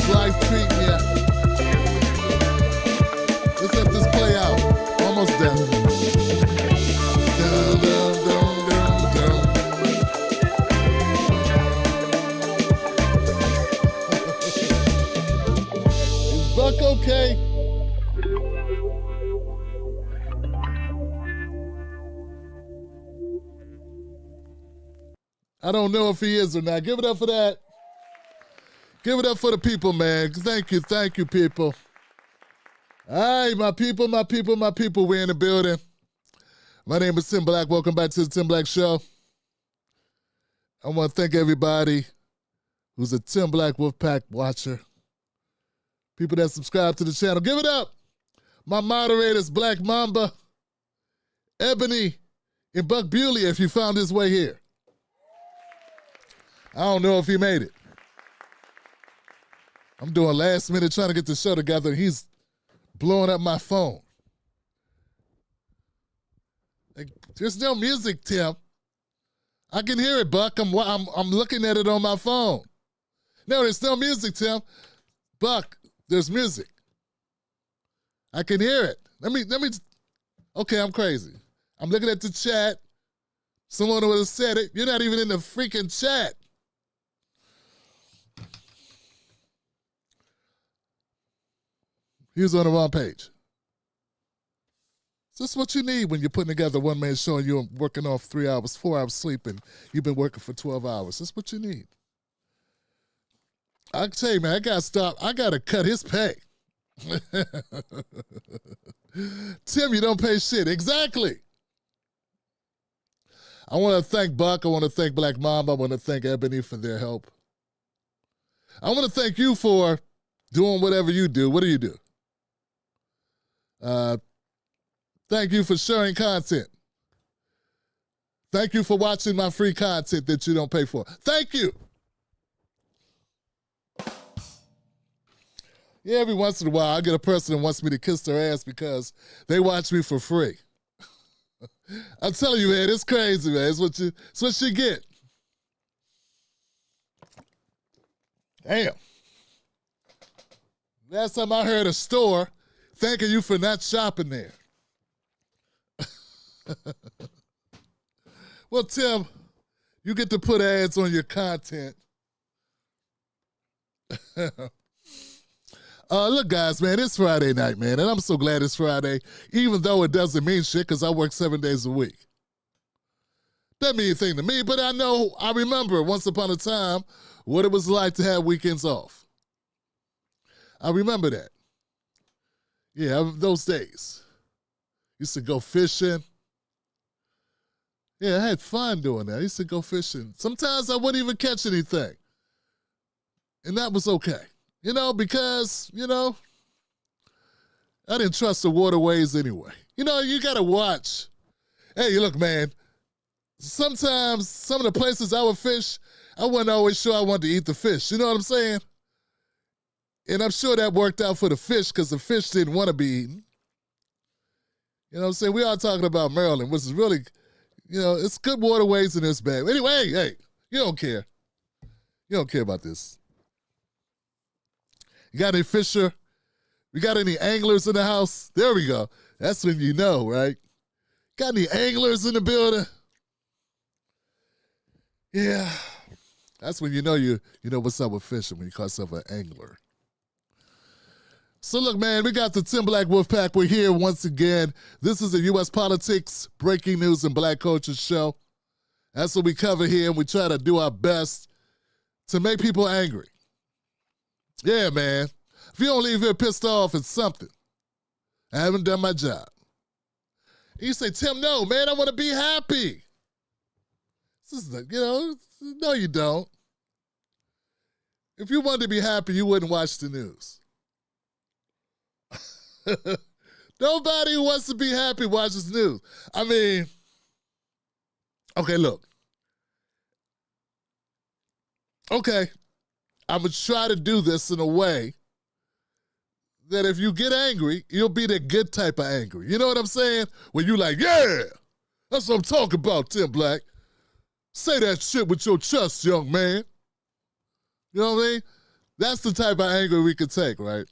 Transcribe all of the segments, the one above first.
How's life treating you? Let's let this play out. Almost done. Dun, dun, dun, dun, dun. Is Buck okay? I don't know if he is or not. Give it up for that. Give it up for the people, man. Thank you, people. All right, my people, we're in the building. My name is Tim Black. Welcome back to the Tim Black Show. I want to thank everybody who's a Tim Black Wolfpack watcher. People that subscribe to the channel. Give it up. My moderators, Black Mamba, Ebony, and Buck Bewley, if you found his way here. I don't know if he made it. I'm doing last minute trying to get the show together, and he's blowing up my phone. Like, there's no music, Tim. I can hear it, Buck. I'm looking at it on my phone. No, there's no music, Tim. Buck, there's music. I can hear it. Let me. Okay, I'm crazy. I'm looking at the chat. Someone would have said it. You're not even in the freaking chat. He was on the wrong page. So this is what you need when you're putting together a one-man show and you're working off 3 hours, 4 hours sleep, and you've been working for 12 hours. That's what you need. I tell you, man, I got to stop. I got to cut his pay. Tim, you don't pay shit. Exactly. I want to thank Buck. I want to thank Black Mamba. I want to thank Ebony for their help. I want to thank you for doing whatever you do. What do you do? Thank you for sharing content. Thank you for watching my free content that you don't pay for. Thank you. Yeah, every once in a while, I get a person that wants me to kiss their ass because they watch me for free. I'm telling you, man, it's crazy, man. It's what you get. Damn. Last time I heard a store thanking you for not shopping there. Well, Tim, you get to put ads on your content. Look, guys, man, it's Friday night, man, and I'm so glad it's Friday, even though it doesn't mean shit because I work 7 days a week. Doesn't mean anything to me, but I remember once upon a time what it was like to have weekends off. I remember that. Yeah, those days. Used to go fishing. Yeah, I had fun doing that. I used to go fishing. Sometimes I wouldn't even catch anything. And that was okay. Because, I didn't trust the waterways anyway. You got to watch. Hey, look, man, sometimes some of the places I would fish, I wasn't always sure I wanted to eat the fish. You know what I'm saying? And I'm sure that worked out for the fish because the fish didn't want to be eaten. You know what I'm saying? We are talking about Maryland, which is really, it's good waterways and it's bad. Anyway, hey, you don't care. You don't care about this. You got any fisher? We got any anglers in the house? There we go. That's when you know, right? Got any anglers in the building? Yeah. That's when you know what's up with fishing, when you call yourself an angler. So look, man, we got the Tim Black Wolfpack. We're here once again. This is a U.S. politics, breaking news, and black culture show. That's what we cover here, and we try to do our best to make people angry. Yeah, man. If you don't leave here pissed off, it's something. I haven't done my job. And you say, Tim, no, man, I want to be happy. This is no, you don't. If you wanted to be happy, you wouldn't watch the news. Nobody who wants to be happy watches news. I mean, okay, look. Okay, I'm going to try to do this in a way that if you get angry, you'll be the good type of angry. You know what I'm saying? When you like, yeah, that's what I'm talking about, Tim Black. Say that shit with your chest, young man. You know what I mean? That's the type of anger we could take, right?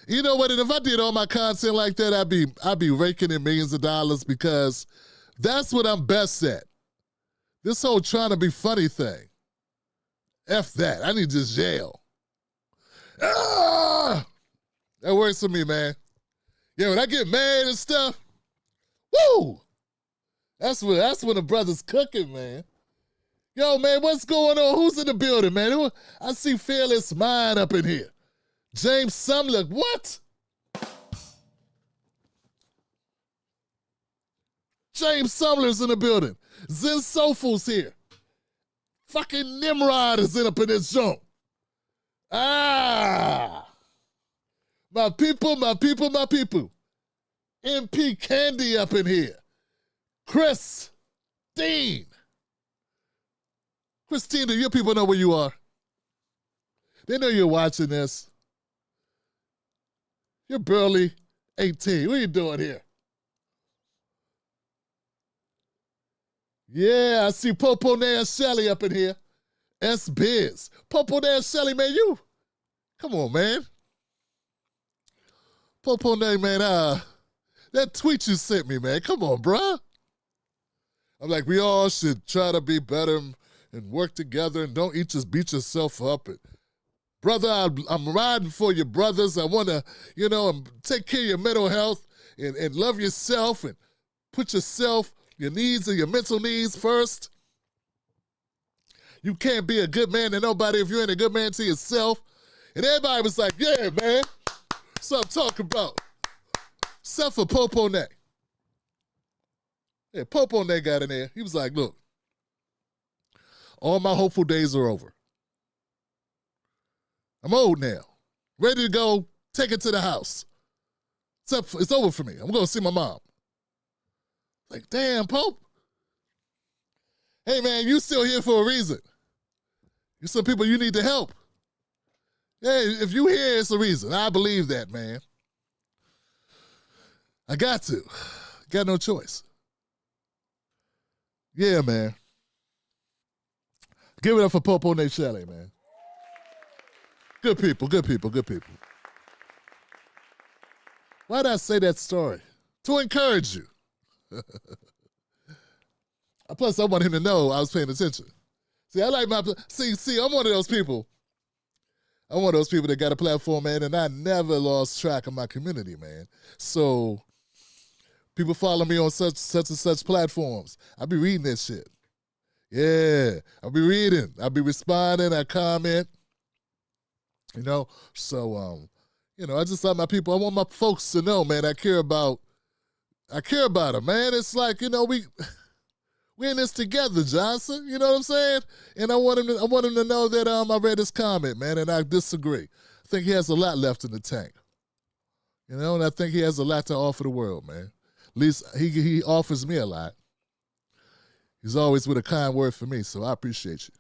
You know what? And if I did all my content like that, I'd be raking in millions of dollars because that's what I'm best at. This whole trying to be funny thing. F that. I need to just yell. Ah! That works for me, man. Yeah, when I get mad and stuff, woo! That's when the brother's cooking, man. Yo, man, what's going on? Who's in the building, man? I see Fearless Mind up in here. James Sumler, what? James Sumler's in the building. Zen Soulful's here. Fucking Nimrod is up in this joint. Ah! My people, my people, my people. MP Candy up in here. Chris Dean. Christine, do your people know where you are? They know you're watching this. You're barely 18. What are you doing here? Yeah, I see Popo Nair Shelly up in here. S-Biz. Popo Nair Shelly, man, you. Come on, man. Popo Nair, man, that tweet you sent me, man. Come on, bruh. I'm like, we all should try to be better and work together and don't each just beat yourself up. And brother, I'm riding for you, brothers. I want to, take care of your mental health and love yourself and put yourself, your needs and your mental needs first. You can't be a good man to nobody if you ain't a good man to yourself. And everybody was like, yeah, man. That's what I'm talking about. Except for Popo Neck. Yeah, Popo Neck got in there. He was like, look, all my hopeful days are over. I'm old now. Ready to go, take it to the house. It's over for me. I'm going to see my mom. Like, damn, Pope. Hey, man, you still here for a reason. You some people you need to help. Yeah, if you here, it's a reason. I believe that, man. I got to. Got no choice. Yeah, man. Give it up for Popo Nate Shelley, man. Good people, good people, good people. Why did I say that story? To encourage you. Plus, I want him to know I was paying attention. See, I'm one of those people. I'm one of those people that got a platform, man, and I never lost track of my community, man. So people follow me on such and such platforms. I be reading that shit. Yeah, I'll be reading. I'll be responding. I comment. So I just like my people. I want my folks to know, man. I care about them, man. It's like, we in this together, Johnson. You know what I'm saying? And I want him to know that I read his comment, man, and I disagree. I think he has a lot left in the tank. And I think he has a lot to offer the world, man. At least he offers me a lot. He's always with a kind word for me, so I appreciate you.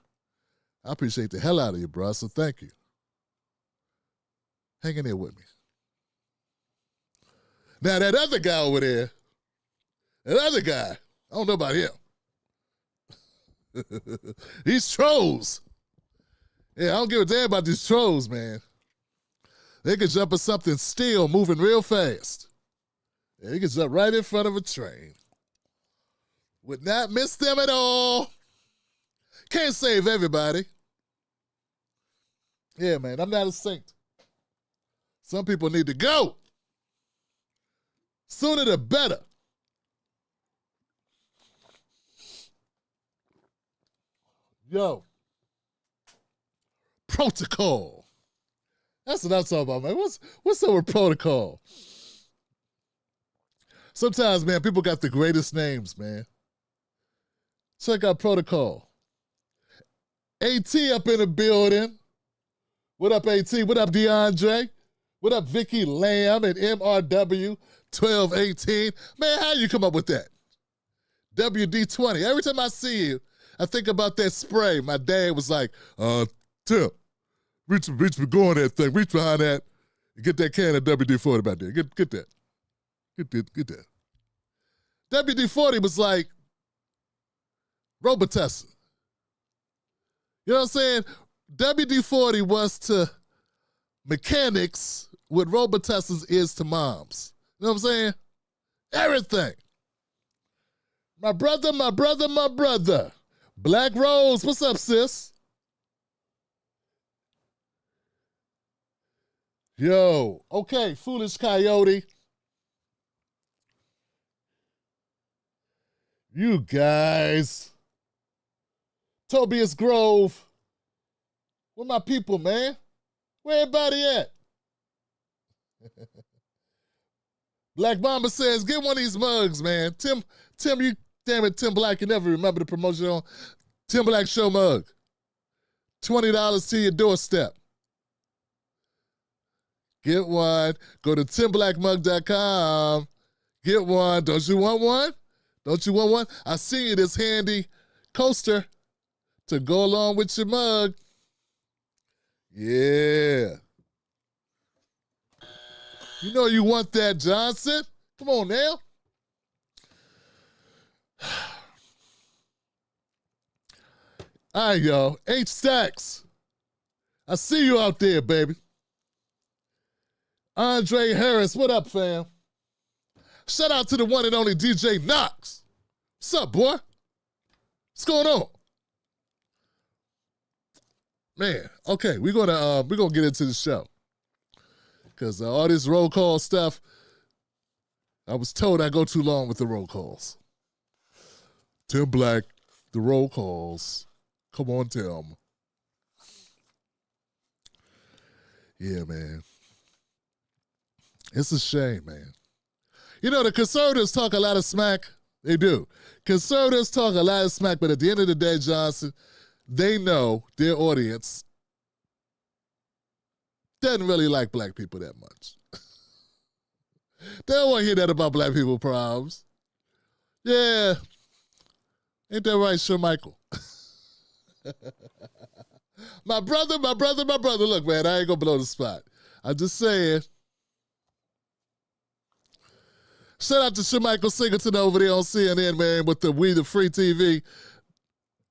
I appreciate the hell out of you, bro, so thank you. Hang in there with me. Now, that other guy over there, I don't know about him. These trolls. Yeah, I don't give a damn about these trolls, man. They could jump at something still moving real fast. Yeah, they could jump right in front of a train. Would not miss them at all. Can't save everybody. Yeah, man, I'm not a saint. Some people need to go. Sooner the better. Yo. Protocol. That's what I'm talking about, man. What's up with protocol? Sometimes, man, people got the greatest names, man. Check out protocol. AT up in the building. What up, AT? What up, DeAndre? What up, Vicky Lamb and MRW 1218? Man, how you come up with that? WD20. Every time I see you, I think about that spray. My dad was like, Tim, reach go on that thing. Reach behind that. Get that can of WD-40 back there. Get that. Get that. WD-40 was like Robitussin. You know what I'm saying? WD-40 was to mechanics what Robitussin is to moms. You know what I'm saying? Everything. My brother, my brother, my brother. Black Rose, what's up, sis? Yo, okay, Foolish Coyote. You guys. Tobias Grove. Where my people, man? Where everybody at? Black Mamba says, get one of these mugs, man. Tim, you damn it, Tim Black, you never remember the promotion on Tim Black Show mug. $20 to your doorstep. Get one. Go to timblackmug.com. Get one. Don't you want one? Don't you want one? I see you this handy coaster to go along with your mug. Yeah. You know you want that, Johnson. Come on now. All right, y'all. H Stacks. I see you out there, baby. Andre Harris, what up, fam? Shout out to the one and only DJ Knox. What's up, boy? What's going on? Man, okay, we're gonna get into the show. Because all this roll call stuff, I was told I go too long with the roll calls. Tim Black, the roll calls. Come on, Tim. Yeah, man. It's a shame, man. You know, the conservatives talk a lot of smack. They do. Conservatives talk a lot of smack, but at the end of the day, Johnson, they know their audience doesn't really like black people that much. They don't want to hear that about black people problems. Yeah. Ain't that right, Sir Michael? My brother. Look, man, I ain't going to blow the spot. I'm just saying. Shout out to Sir Michael Singleton over there on CNN, man, with the We the Free TV.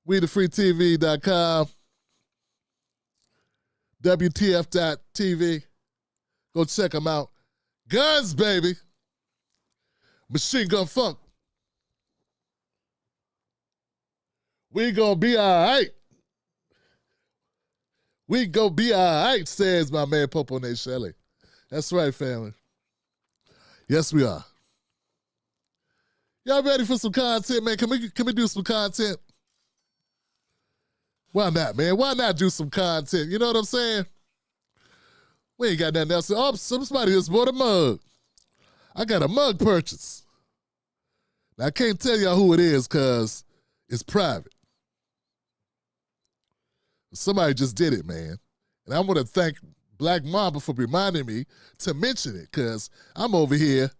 WeTheFreeTV.com. WTF.TV. Go check them out. Guns, baby. Machine Gun Funk. We gonna be all right. We gonna be all right, says my man Popo Nate Shelley. That's right, family. Yes, we are. Y'all ready for some content, man? Can we do some content? Why not, man? Why not do some content? You know what I'm saying? We ain't got nothing else. Oh, somebody just bought a mug. I got a mug purchase. Now, I can't tell y'all who it is because it's private. Somebody just did it, man. And I want to thank Black Mamba for reminding me to mention it because I'm over here.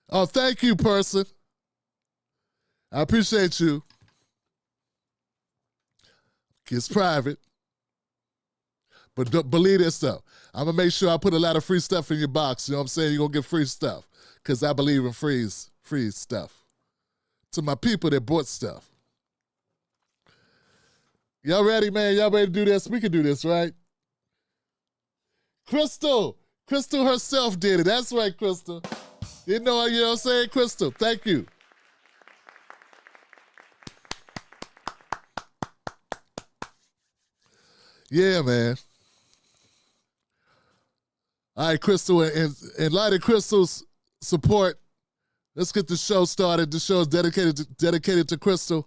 Oh, thank you, person. I appreciate you. It's private. But don't believe this stuff. I'm going to make sure I put a lot of free stuff in your box. You know what I'm saying? You're going to get free stuff because I believe in free stuff. To my people that bought stuff. Y'all ready, man? Y'all ready to do this? We can do this, right? Crystal herself did it. That's right, Crystal. You know what I'm saying? Crystal, thank you. Yeah, man. All right, Crystal, and in light of Crystal's support, let's get the show started. The show is dedicated to Crystal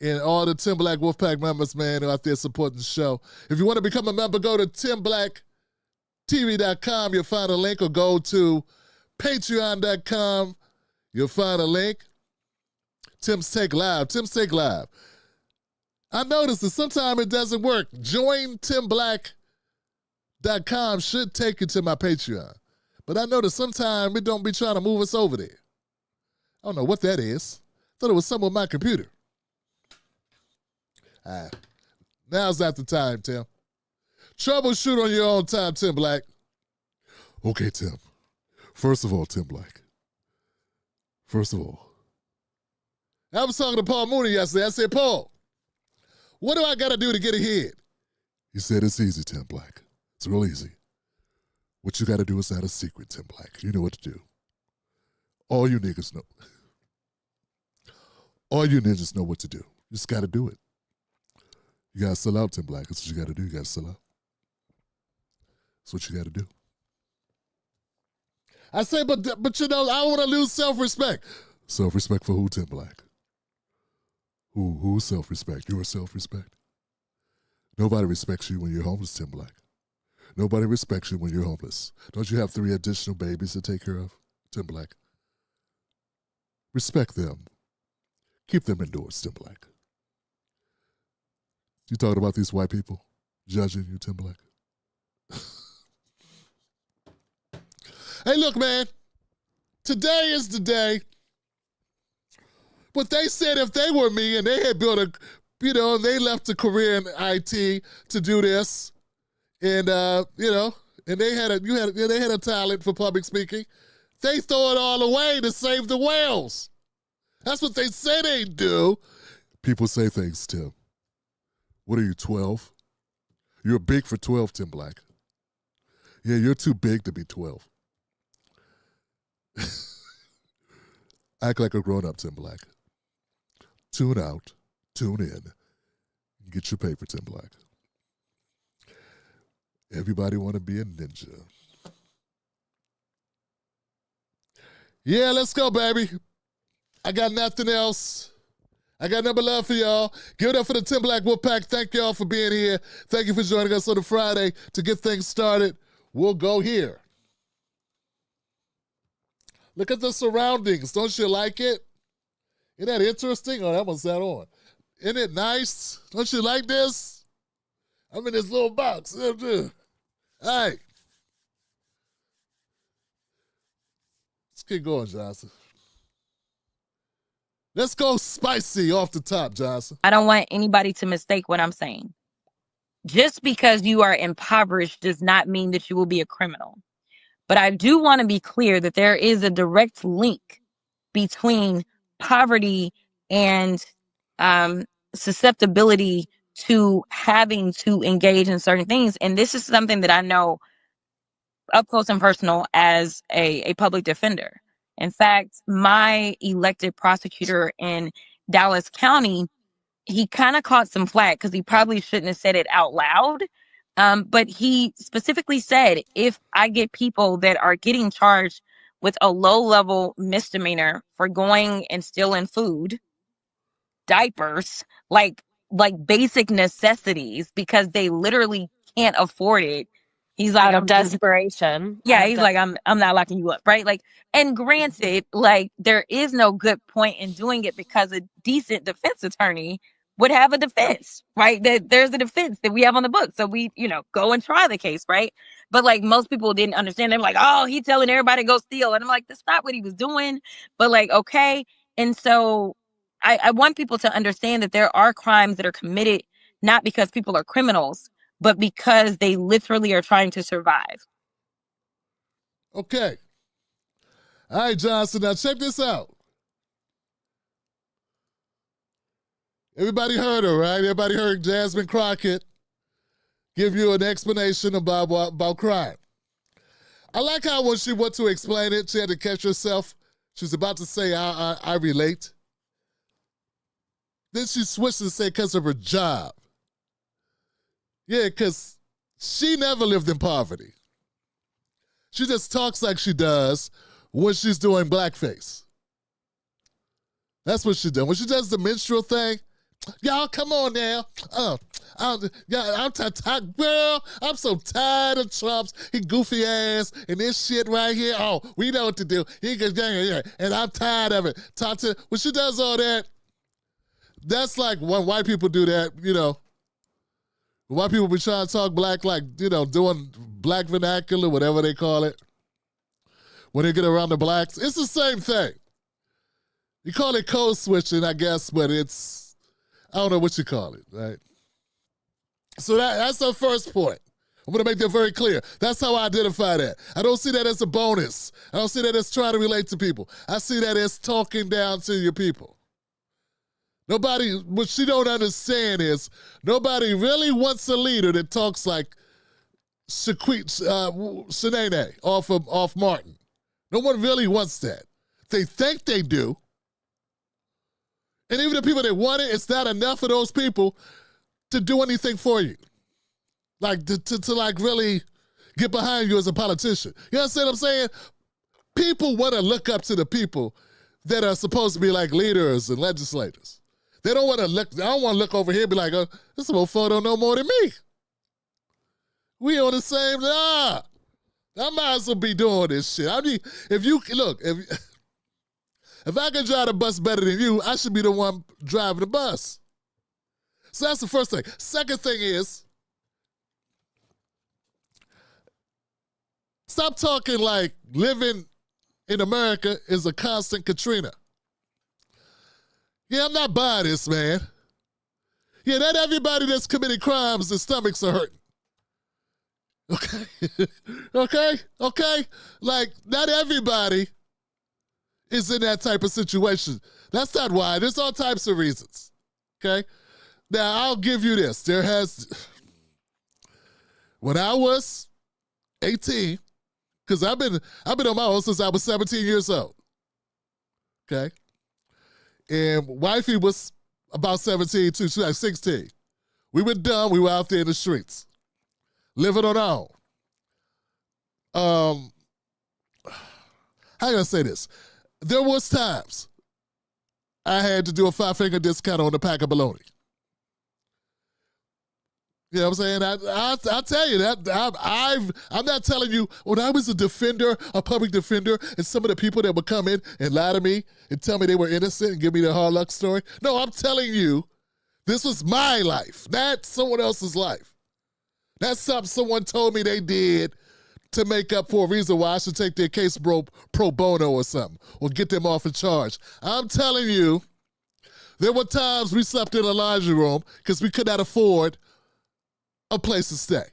and all the Tim Black Wolfpack members, man, who are out there supporting the show. If you want to become a member, go to timblack.tv.com. You'll find a link, or go to patreon.com. You'll find a link. Tim's Take Live. I noticed that sometimes it doesn't work. Join timblack.com should take you to my Patreon. But I noticed sometimes it don't be trying to move us over there. I don't know what that is. Thought it was something with my computer. Now's not the time, Tim. Troubleshoot on your own time, Tim Black. Okay, Tim. First of all, Tim Black. I was talking to Paul Mooney yesterday. I said, Paul, what do I got to do to get ahead? He said it's easy, Tim Black. It's real easy. What you got to do is not a secret, Tim Black. You know what to do. All you niggas know. All you ninjas know what to do. You just got to do it. You got to sell out, Tim Black. That's what you got to do. You got to sell out. That's what you got to do. I say, but you know, I don't want to lose self-respect. Self-respect for who, Tim Black? Who's self-respect? Your self-respect? Nobody respects you when you're homeless, Tim Black. Nobody respects you when you're homeless. Don't you have 3 additional babies to take care of, Tim Black? Respect them. Keep them indoors, Tim Black. You talking about these white people judging you, Tim Black? Hey, look, man. Today is the day. But they said if they were me and they had built a, you know, they left a career in IT to do this, and you know, and they had a talent for public speaking, they throw it all away to save the whales. That's what they say they do. People say things, Tim. What are you, 12? You're big for 12, Tim Black. Yeah, you're too big to be 12. Act like a grown-up, Tim Black. Tune out, tune in, get your paper, Tim Black. Everybody want to be a ninja. Yeah, let's go, baby. I got nothing else. I got nothing but love for y'all. Give it up for the Tim Black Wolfpack. Thank y'all for being here. Thank you for joining us on a Friday to get things started. We'll go here. Look at the surroundings. Don't you like it? Isn't that interesting? Oh, that one's that on. Isn't it nice? Don't you like this? I'm in this little box. Hey. Let's keep going, Johnson. Let's go spicy off the top, Johnson. I don't want anybody to mistake what I'm saying. Just because you are impoverished does not mean that you will be a criminal. But I do want to be clear that there is a direct link between poverty and susceptibility to having to engage in certain things. And this is something that I know up close and personal as a public defender. In fact, my elected prosecutor in Dallas County, he kind of caught some flack because he probably shouldn't have said it out loud. But he specifically said, if I get people that are getting charged with a low-level misdemeanor for going and stealing food, diapers, like basic necessities, because they literally can't afford it. He's like, out of desperation. Yeah, he's like, I'm not locking you up, right? Like, and granted, like, there is no good point in doing it because a decent defense attorney would have a defense, right? That there's a defense that we have on the book. So we, go and try the case, right? But like most people didn't understand. They're like, oh, he's telling everybody to go steal. And I'm like, that's not what he was doing. But like, okay. And so I want people to understand that there are crimes that are committed not because people are criminals, but because they literally are trying to survive. Okay. All right, Johnson, now check this out. Everybody heard her, right? Everybody heard Jasmine Crockett give you an explanation about crime. I like how when she went to explain it, she had to catch herself. She was about to say, I relate. Then she switched and said, because of her job. Yeah, because she never lived in poverty. She just talks like she does when she's doing blackface. That's what she does. When she does the minstrel thing, y'all, come on now. Girl, I'm so tired of Trump's goofy ass and this shit right here. Oh, we know what to do. And I'm tired of it. When she does all that, that's like when white people do that, White people be trying to talk black like, doing black vernacular, whatever they call it. When they get around the blacks, it's the same thing. You call it code switching, I guess, but it's, I don't know what you call it, right? So that's our first point. I'm going to make that very clear. That's how I identify that. I don't see that as a bonus. I don't see that as trying to relate to people. I see that as talking down to your people. Nobody, what she don't understand is nobody really wants a leader that talks like Shanae off Martin. No one really wants that. They think they do. And even the people that want it, it's not enough of those people to do anything for you. Like to like really get behind you as a politician. You understand what I'm saying? People want to look up to the people that are supposed to be like leaders and legislators. They don't want to look, I don't want to look over here and be like, oh, this motherfucker don't know more than me. We on the same, I might as well be doing this shit. I mean, if I can drive the bus better than you, I should be the one driving the bus. So that's the first thing. Second thing is, stop talking like living in America is a constant Katrina. Yeah, I'm not buying this, man. Yeah, not everybody that's committing crimes, their stomachs are hurting. Okay? Okay? Like, not everybody is in that type of situation. That's not why. There's all types of reasons. Okay? Now, I'll give you this. When I was 18, because I've been on my own since I was 17 years old. Okay? And wifey was about 17 too. She was like 16. We were done. We were out there in the streets, living on our own. How can I say this? There was times I had to do a 5-finger discount on a pack of bologna. You know what I'm saying? I'll tell you that I'm not telling you when I was a public defender, and some of the people that would come in and lie to me and tell me they were innocent and give me the hard luck story. No, I'm telling you, this was my life, not someone else's life. That's something someone told me they did to make up for a reason why I should take their case pro bono or something, or get them off in charge. I'm telling you, there were times we slept in a laundry room because we could not afford a place to stay.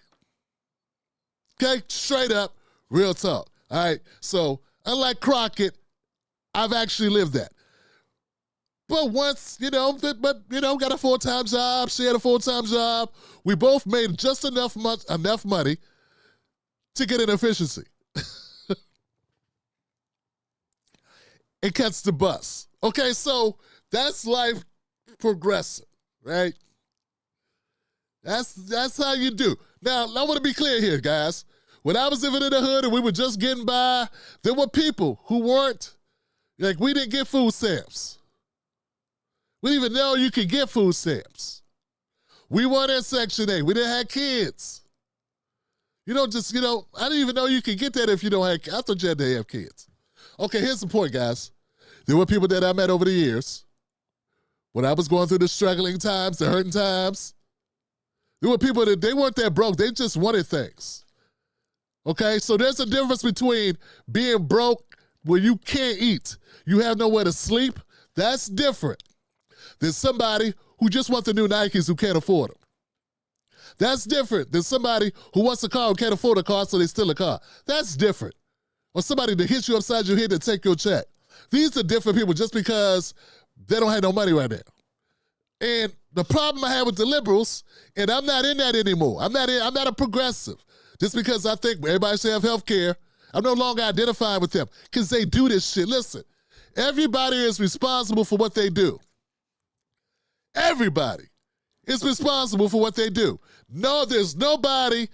Okay? Straight up, real talk. All right? So, unlike Crockett, I've actually lived that. But once, got a full-time job, she had a full-time job, we both made just enough money to get an efficiency. It cuts the bus. Okay, so that's life progressing, right? That's how you do. Now, I want to be clear here, guys. When I was living in the hood and we were just getting by, there were people who weren't, like, we didn't get food stamps. We didn't even know you could get food stamps. We weren't in Section 8. We didn't have kids. I didn't even know you could get that if you don't have kids. I thought you had to have kids. Okay, here's the point, guys. There were people that I met over the years when I was going through the struggling times, the hurting times. There were people that they weren't that broke. They just wanted things. Okay? So there's a difference between being broke where you can't eat, you have nowhere to sleep. That's different than somebody who just wants the new Nikes who can't afford them. That's different than somebody who wants a car who can't afford a car, so they steal a car. That's different. Or somebody that hits you upside your head to take your check. These are different people just because they don't have no money right now. And the problem I have with the liberals, and I'm not in that anymore. I'm not a progressive. Just because I think everybody should have health care, I'm no longer identifying with them because they do this shit. Listen, everybody is responsible for what they do. Everybody is responsible for what they do. No, there's nobody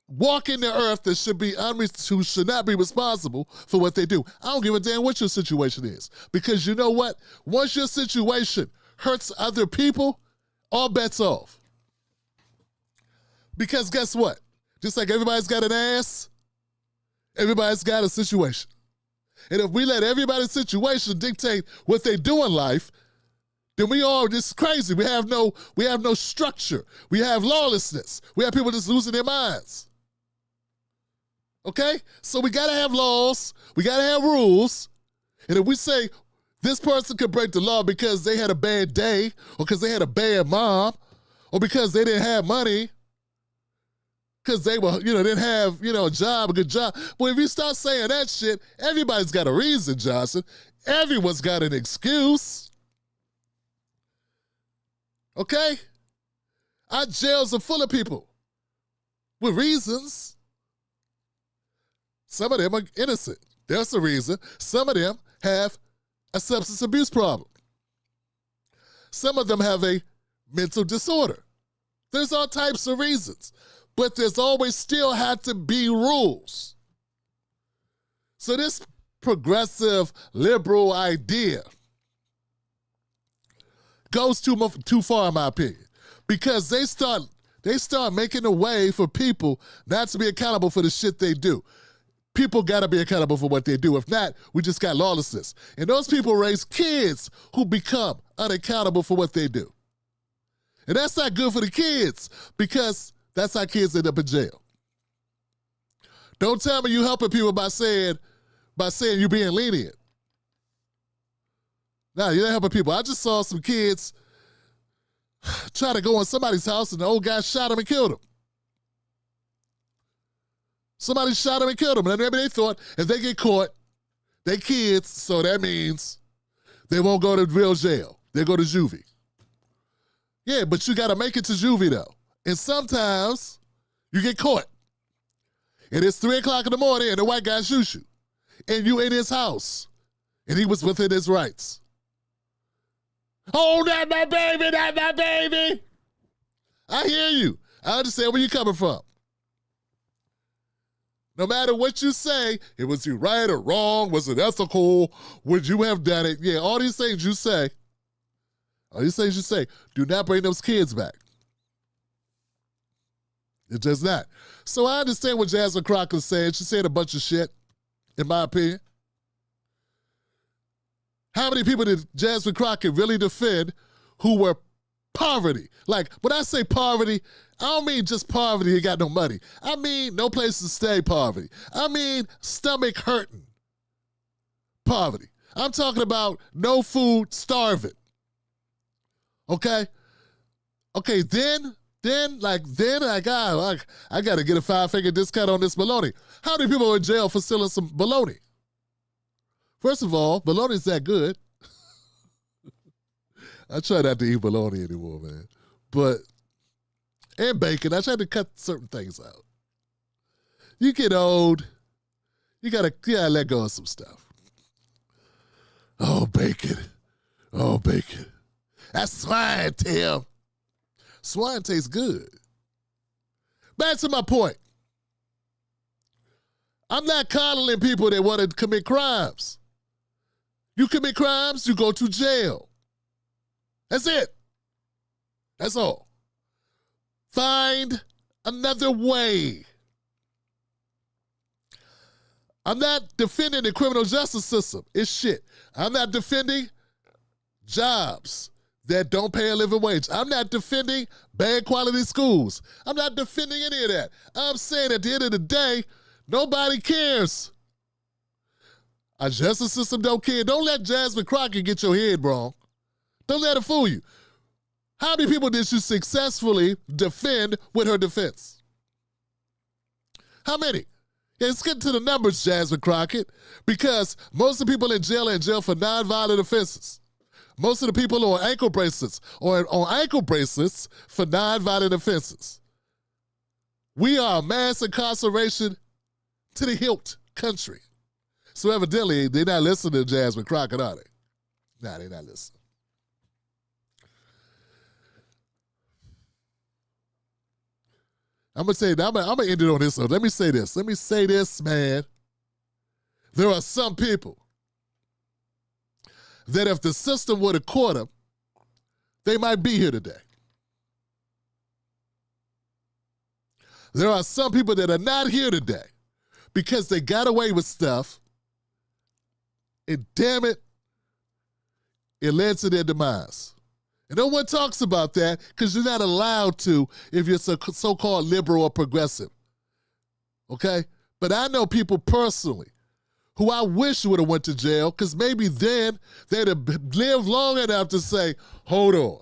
walking the earth that who should not be responsible for what they do. I don't give a damn what your situation is. Because you know what? Once your situation hurts other people, all bets off. Because guess what? Just like everybody's got an ass, everybody's got a situation. And if we let everybody's situation dictate what they do in life, then this is crazy. We have no structure. We have lawlessness. We have people just losing their minds. Okay? So we gotta have laws. We gotta have rules. And if we say this person could break the law because they had a bad day, or because they had a bad mom, or because they didn't have money, because they were, didn't have, a good job. But if you start saying that shit, everybody's got a reason, Johnson. Everyone's got an excuse. Okay? Our jails are full of people with reasons. Some of them are innocent. There's a reason. Some of them have a substance abuse problem. Some of them have a mental disorder. There's all types of reasons. But there's always still had to be rules. So this progressive liberal idea goes too far, in my opinion, because they start making a way for people not to be accountable for the shit they do. People got to be accountable for what they do. If not, we just got lawlessness. And those people raise kids who become unaccountable for what they do. And that's not good for the kids, because that's how kids end up in jail. Don't tell me you helping people by saying you're being lenient. No, you're not helping people. I just saw some kids try to go in somebody's house and the old guy shot him and killed him. Somebody shot him and killed him. And maybe they thought if they get caught, they kids, so that means they won't go to real jail. They go to juvie. Yeah, but you got to make it to juvie, though. And sometimes you get caught. And it's 3 o'clock in the morning and the white guy shoots you. And you in his house. And he was within his rights. Oh, not my baby, not my baby. I hear you. I understand where you're coming from. No matter what you say, it was you right or wrong, was it ethical, would you have done it? Yeah, all these things you say, do not bring those kids back. It does not. So I understand what Jasmine Crockett said. She said a bunch of shit, in my opinion. How many people did Jasmine Crockett really defend who were poverty? Like, when I say poverty, I don't mean just poverty, you got no money. I mean no place to stay poverty. I mean stomach hurting poverty. I'm talking about no food, starving. Okay? Okay, then I got to get a 5-figure discount on this bologna. How many people are in jail for stealing some bologna? First of all, bologna's that good. I try not to eat bologna anymore, man. And bacon, I try to cut certain things out. You get old, you gotta let go of some stuff. Oh, bacon. That's swine, Tim. Swine tastes good. Back to my point. I'm not coddling people that want to commit crimes. You commit crimes, you go to jail. That's it. That's all. Find another way. I'm not defending the criminal justice system. It's shit. I'm not defending jobs that don't pay a living wage. I'm not defending bad quality schools. I'm not defending any of that. I'm saying at the end of the day, nobody cares. Our justice system don't care. Don't let Jasmine Crockett get your head wrong. Don't let her fool you. How many people did she successfully defend with her defense? How many? Yeah, let's get to the numbers, Jasmine Crockett, because most of the people in jail are in jail for nonviolent offenses. Most of the people are on ankle bracelets or on ankle bracelets for nonviolent offenses. We are a mass incarceration to the hilt country. So evidently, they're not listening to Jasmine Crockett, are they? Nah, they're not listening. I'm gonna end it on this one. Let me say this, man. There are some people that if the system would have caught them, they might be here today. There are some people that are not here today because they got away with stuff, and damn it, it led to their demise. And no one talks about that because you're not allowed to if you're so-called liberal or progressive. Okay? But I know people personally who I wish would have went to jail because maybe then they'd have lived long enough to say, hold on.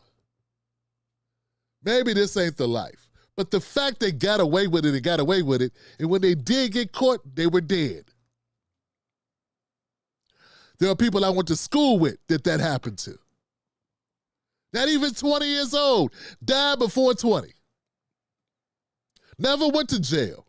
Maybe this ain't the life. But the fact they got away with it, and when they did get caught, they were dead. There are people I went to school with that happened to. Not even 20 years old. Died before 20. Never went to jail.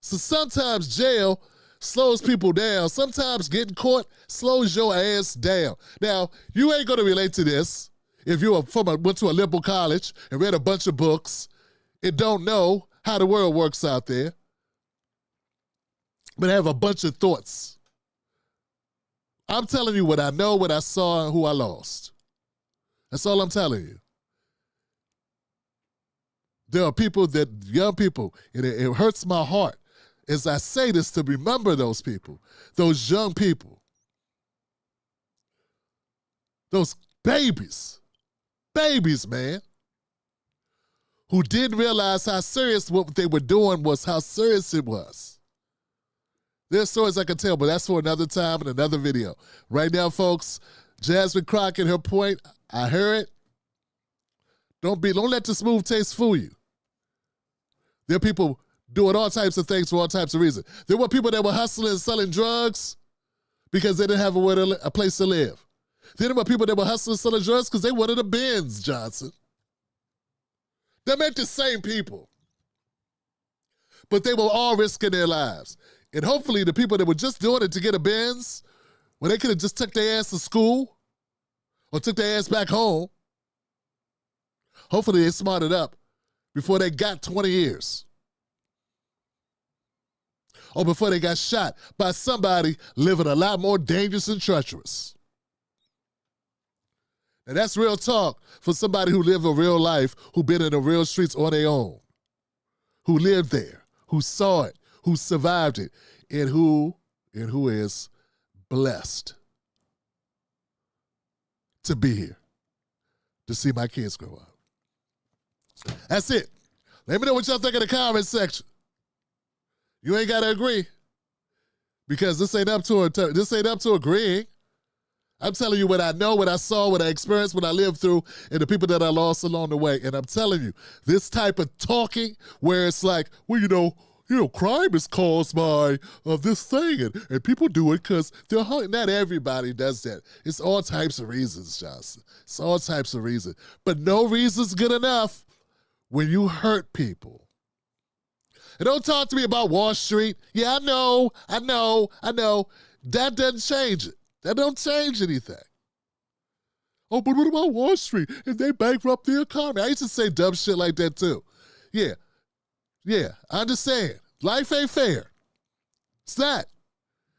So sometimes jail slows people down. Sometimes getting caught slows your ass down. Now, you ain't going to relate to this if you went to a liberal college and read a bunch of books and don't know how the world works out there, but have a bunch of thoughts. I'm telling you what I know, what I saw, and who I lost. That's all I'm telling you. There are people young people, and it hurts my heart as I say this to remember those people, those young people, those babies, man, who didn't realize how serious what they were doing was, how serious it was. There's stories I can tell, but that's for another time and another video. Right now, folks, Jasmine Crockett, her point, I heard it. Don't let the smooth taste fool you. There are people doing all types of things for all types of reasons. There were people that were hustling and selling drugs because they didn't have a place to live. There were people that were hustling and selling drugs because they wanted a Benz, Johnson. They meant the same people. But they were all risking their lives. And hopefully the people that were just doing it to get a Benz, when they could have just took their ass to school or took their ass back home, hopefully they smarted up before they got 20 years. Or before they got shot by somebody living a lot more dangerous and treacherous. And that's real talk for somebody who lived a real life, who been in the real streets on their own, who lived there, who saw it, who survived it, and who is blessed to be here, to see my kids grow up. That's it. Let me know what y'all think in the comment section. You ain't got to agree, because this ain't up to agreeing. I'm telling you what I know, what I saw, what I experienced, what I lived through, and the people that I lost along the way. And I'm telling you, this type of talking where it's like, well, you know, crime is caused by this thing, and people do it because they're hungry. Not everybody does that. It's all types of reasons, Johnson. It's all types of reasons. But no reason's good enough when you hurt people. And don't talk to me about Wall Street. Yeah, I know. That doesn't change it. That don't change anything. Oh, but what about Wall Street? If they bankrupt the economy? I used to say dumb shit like that too. Yeah, I understand. Life ain't fair. It's not.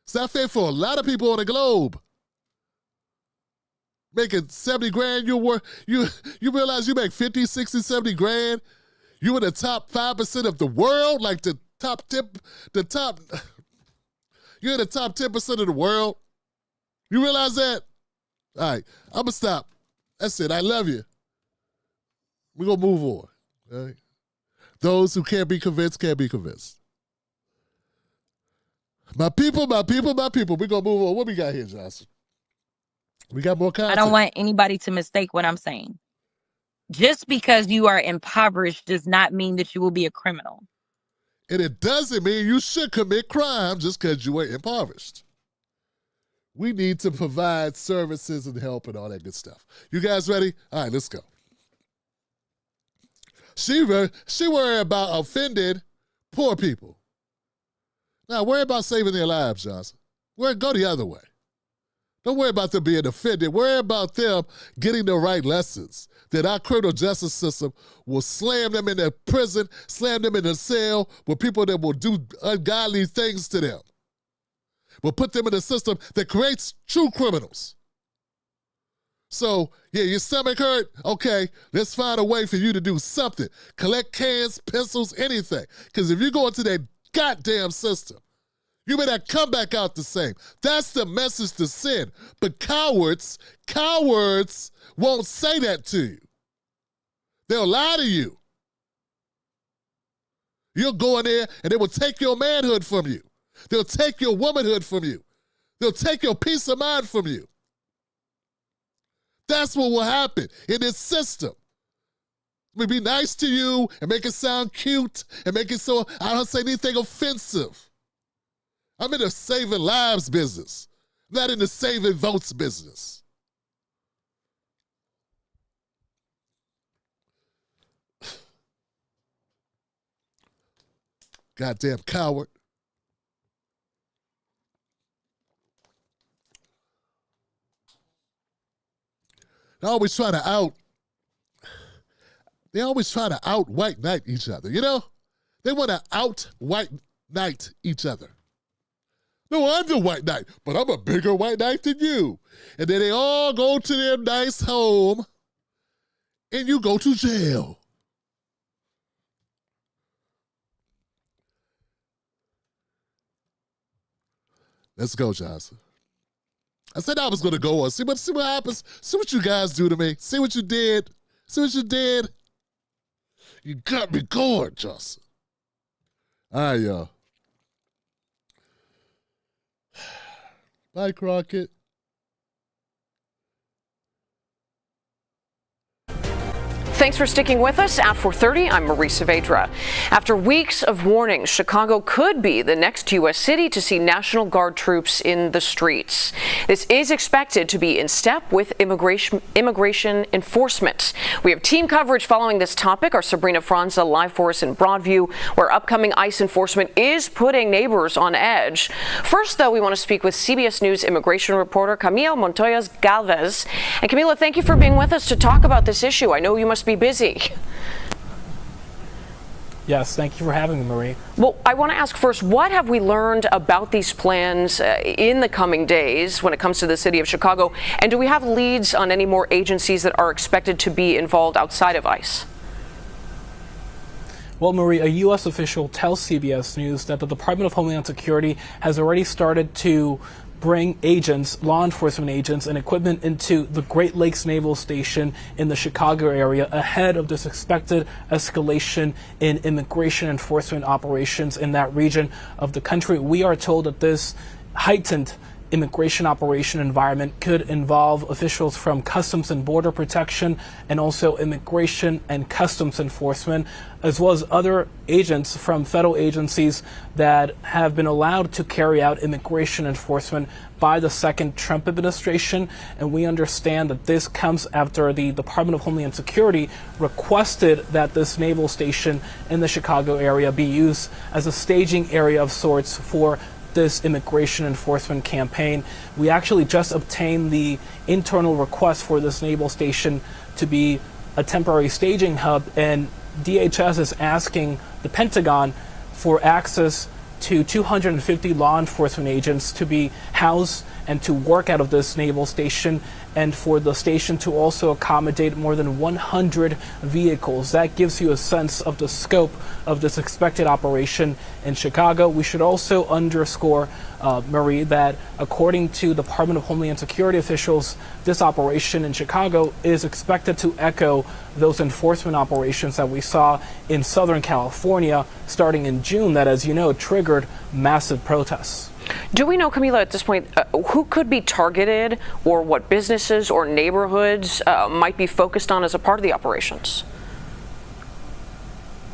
It's not fair for a lot of people on the globe. Making 70 grand, you realize you make 50, 60, 70 grand? You in the top 5% of the world? Like you're in the top 10% of the world? You realize that? All right, I'm going to stop. That's it. I love you. We're going to move on. All right? Those who can't be convinced can't be convinced. My people. We're going to move on. What we got here, Johnson? We got more content. I don't want anybody to mistake what I'm saying. Just because you are impoverished does not mean that you will be a criminal. And it doesn't mean you should commit crime just because you are impoverished. We need to provide services and help and all that good stuff. You guys ready? All right, let's go. She worried about offended poor people. Now, worry about saving their lives, Johnson. Go the other way. Don't worry about them being offended. Worry about them getting the right lessons. That our criminal justice system will slam them in their prison, slam them in a cell with people that will do ungodly things to them. Will put them in a system that creates true criminals. So, yeah, your stomach hurt? Okay, let's find a way for you to do something. Collect cans, pencils, anything. Because if you go into that goddamn system, you may not come back out the same. That's the message to send. But cowards won't say that to you. They'll lie to you. You'll go in there and they will take your manhood from you. They'll take your womanhood from you. They'll take your peace of mind from you. That's what will happen in this system. Let me be nice to you and make it sound cute and make it so I don't say anything offensive. I'm in the saving lives business, not in the saving votes business. Goddamn coward. They always try to out white knight each other, you know? They want to out white knight each other. No, I'm the white knight, but I'm a bigger white knight than you. And then they all go to their nice home, and you go to jail. Let's go, Johnson. I said I was going to go on. See what happens. See what you guys do to me. See what you did. See what you did. You got me going, Johnson. All right, y'all. Bye, Crockett. Thanks for sticking with us. At 4:30, I'm Marie Saavedra. After weeks of warnings, Chicago could be the next U.S. city to see National Guard troops in the streets. This is expected to be in step with immigration enforcement. We have team coverage following this topic. Our Sabrina Franza live for us in Broadview, where upcoming ICE enforcement is putting neighbors on edge. First, though, we want to speak with CBS News immigration reporter Camila Montoya Galvez. And Camila, thank you for being with us to talk about this issue. I know you must be busy. Yes, thank you for having me, Marie. Well, I want to ask first, what have we learned about these plans in the coming days when it comes to the city of Chicago? And do we have leads on any more agencies that are expected to be involved outside of ICE? Well, Marie, a U.S. official tells CBS News that the Department of Homeland Security has already started to bring agents, law enforcement agents, and equipment into the Great Lakes Naval Station in the Chicago area ahead of this expected escalation in immigration enforcement operations in that region of the country. We are told that this heightened immigration operation environment could involve officials from Customs and Border Protection and also Immigration and Customs Enforcement, as well as other agents from federal agencies that have been allowed to carry out immigration enforcement by the second Trump administration. And we understand that this comes after the Department of Homeland Security requested that this naval station in the Chicago area be used as a staging area of sorts for this immigration enforcement campaign. We actually just obtained the internal request for this naval station to be a temporary staging hub, and DHS is asking the Pentagon for access to 250 law enforcement agents to be housed and to work out of this naval station, and for the station to also accommodate more than 100 vehicles. That gives you a sense of the scope of this expected operation in Chicago. We should also underscore, Marie, that according to Department of Homeland Security officials, this operation in Chicago is expected to echo those enforcement operations that we saw in Southern California starting in June that, as you know, triggered massive protests. Do we know, Camila, at this point, who could be targeted or what businesses or neighborhoods might be focused on as a part of the operations?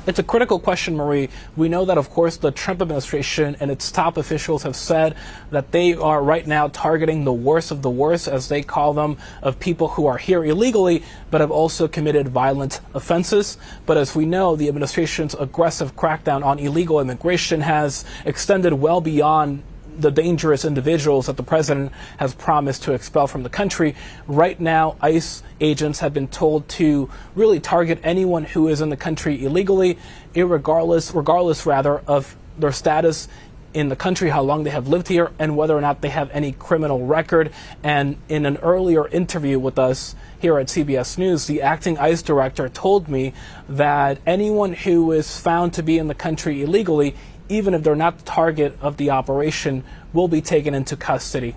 It's a critical question, Marie. We know that, of course, the Trump administration and its top officials have said that they are right now targeting the worst of the worst, as they call them, of people who are here illegally but have also committed violent offenses. But as we know, the administration's aggressive crackdown on illegal immigration has extended well beyond the dangerous individuals that the president has promised to expel from the country. Right now, ICE agents have been told to really target anyone who is in the country illegally, regardless of their status in the country, how long they have lived here, and whether or not they have any criminal record. And in an earlier interview with us here at CBS News, the acting ICE director told me that anyone who is found to be in the country illegally, even if they're not the target of the operation, will be taken into custody.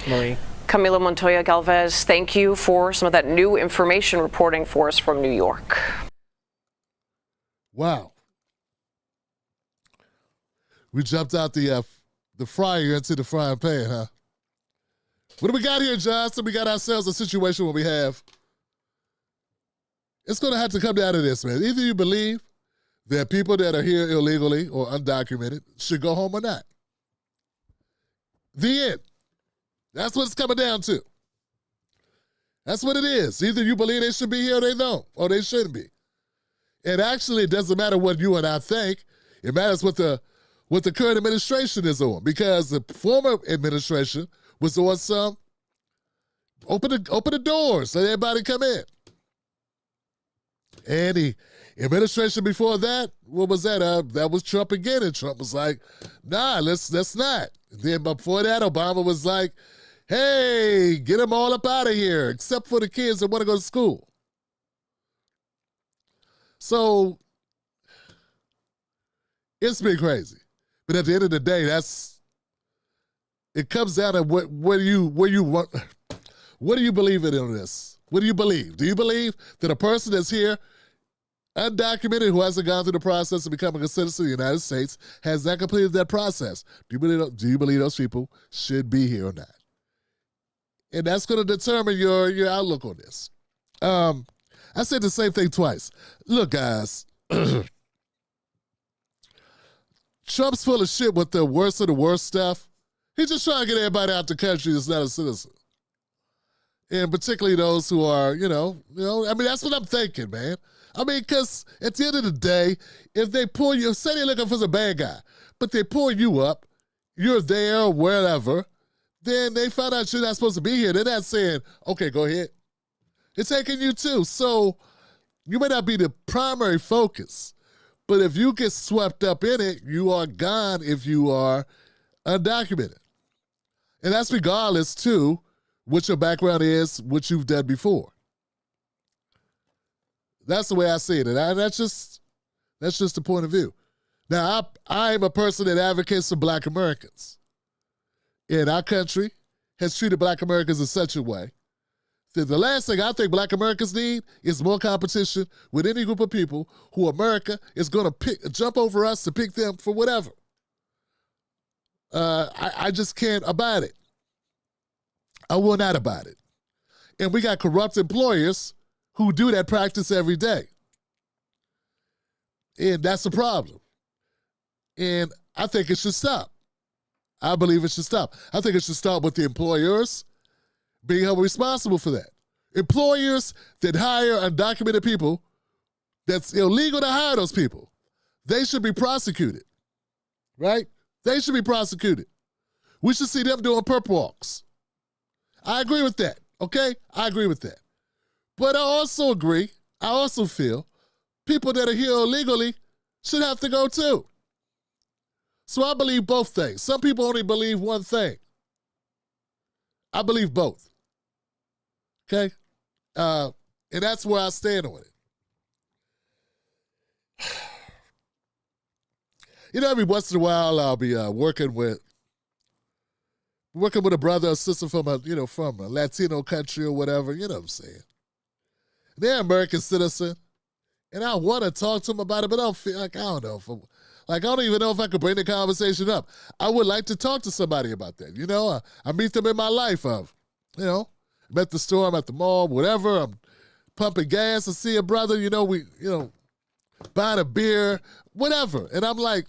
Marie. Camila Montoya Galvez, thank you for some of that new information reporting for us from New York. Wow. We jumped out the fryer into the frying pan, huh? What do we got here, Johnson? We got ourselves a situation where we have. It's going to have to come down to this, man. Either you believe that people that are here illegally or undocumented should go home or not. The end. That's what it's coming down to. That's what it is. Either you believe they should be here or they don't, or they shouldn't be. And actually, it doesn't matter what you and I think. It matters what the current administration is on, because the former administration was on some open the doors, let everybody come in. And the administration before that, what was that? That was Trump again, and Trump was like, nah, let's not. And then before that, Obama was like, hey, get them all up out of here, except for the kids that want to go to school. So it's been crazy. But at the end of the day, it comes down to what do you believe in on this? What do you believe? Do you believe that a person that's here, undocumented, who hasn't gone through the process of becoming a citizen of the United States, has not completed that process? Do you believe those people should be here or not? And that's going to determine your outlook on this. I said the same thing twice. Look, guys, Trump's full of shit with the worst of the worst stuff. He's just trying to get everybody out the country that's not a citizen. And particularly those who are, I mean, that's what I'm thinking, man. I mean, because at the end of the day, if they pull you, say they're looking for some bad guy, but they pull you up, you're there or wherever, then they found out you're not supposed to be here. They're not saying, okay, go ahead. It's taking you too. So you may not be the primary focus, but if you get swept up in it, you are gone if you are undocumented. And that's regardless, too, what your background is, what you've done before. That's the way I see it. And that's just the point of view. Now, I'm a person that advocates for Black Americans. And our country has treated Black Americans in such a way that the last thing I think Black Americans need is more competition with any group of people who America is going to jump over us to pick them for whatever. I just can't abide it. I will not abide it. And we got corrupt employers who do that practice every day. And that's the problem. And I think it should stop. I believe it should stop. I think it should start with the employers being held responsible for that. Employers that hire undocumented people, that's illegal to hire those people, they should be prosecuted, right? They should be prosecuted. We should see them doing perp walks. I agree with that, okay? I agree with that. But I also feel people that are here illegally should have to go too. So I believe both things. Some people only believe one thing. I believe both. Okay? And that's where I stand on it. Every once in a while I'll be working with a brother or sister from a Latino country or whatever, you know what I'm saying. They're American citizen, and I want to talk to them about it, but I don't feel like, I don't even know if I could bring the conversation up. I would like to talk to somebody about that. I meet them in my life. I'm at the store, I'm at the mall, whatever. I'm pumping gas. I see a brother, buying a beer, whatever. And I'm like,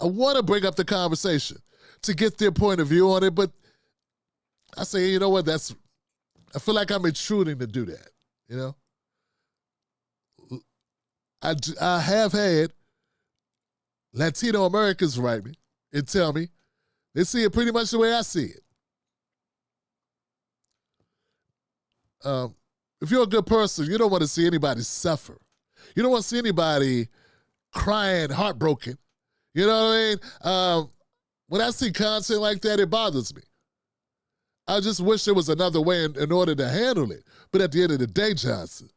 I want to bring up the conversation to get their point of view on it, but I say, you know what, I feel like I'm intruding to do that, I have had Latino Americans write me and tell me they see it pretty much the way I see it. If you're a good person, you don't want to see anybody suffer. You don't want to see anybody crying, heartbroken. You know what I mean? When I see content like that, it bothers me. I just wish there was another way in order to handle it. But at the end of the day, Johnson,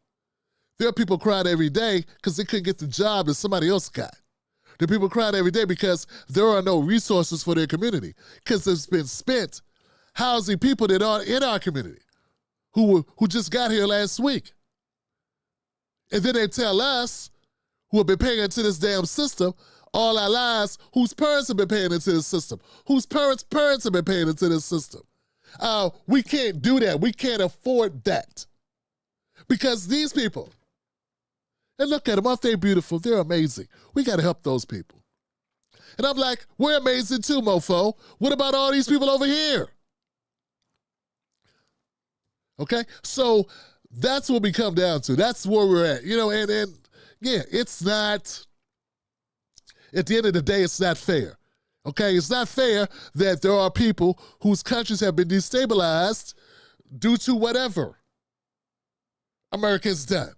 there are people crying every day because they couldn't get the job that somebody else got. There are people crying every day because there are no resources for their community, because it's been spent housing people that are in our community who just got here last week. And then they tell us, who have been paying into this damn system all our lives, whose parents have been paying into this system, whose parents' parents have been paying into this system. We can't do that. We can't afford that. Because these people, and look at them, aren't they beautiful? They're amazing. We got to help those people. And I'm like, we're amazing too, mofo. What about all these people over here? Okay? So that's what we come down to. That's where we're at. And yeah, it's At the end of the day, it's not fair. Okay, it's not fair that there are people whose countries have been destabilized due to whatever America's done,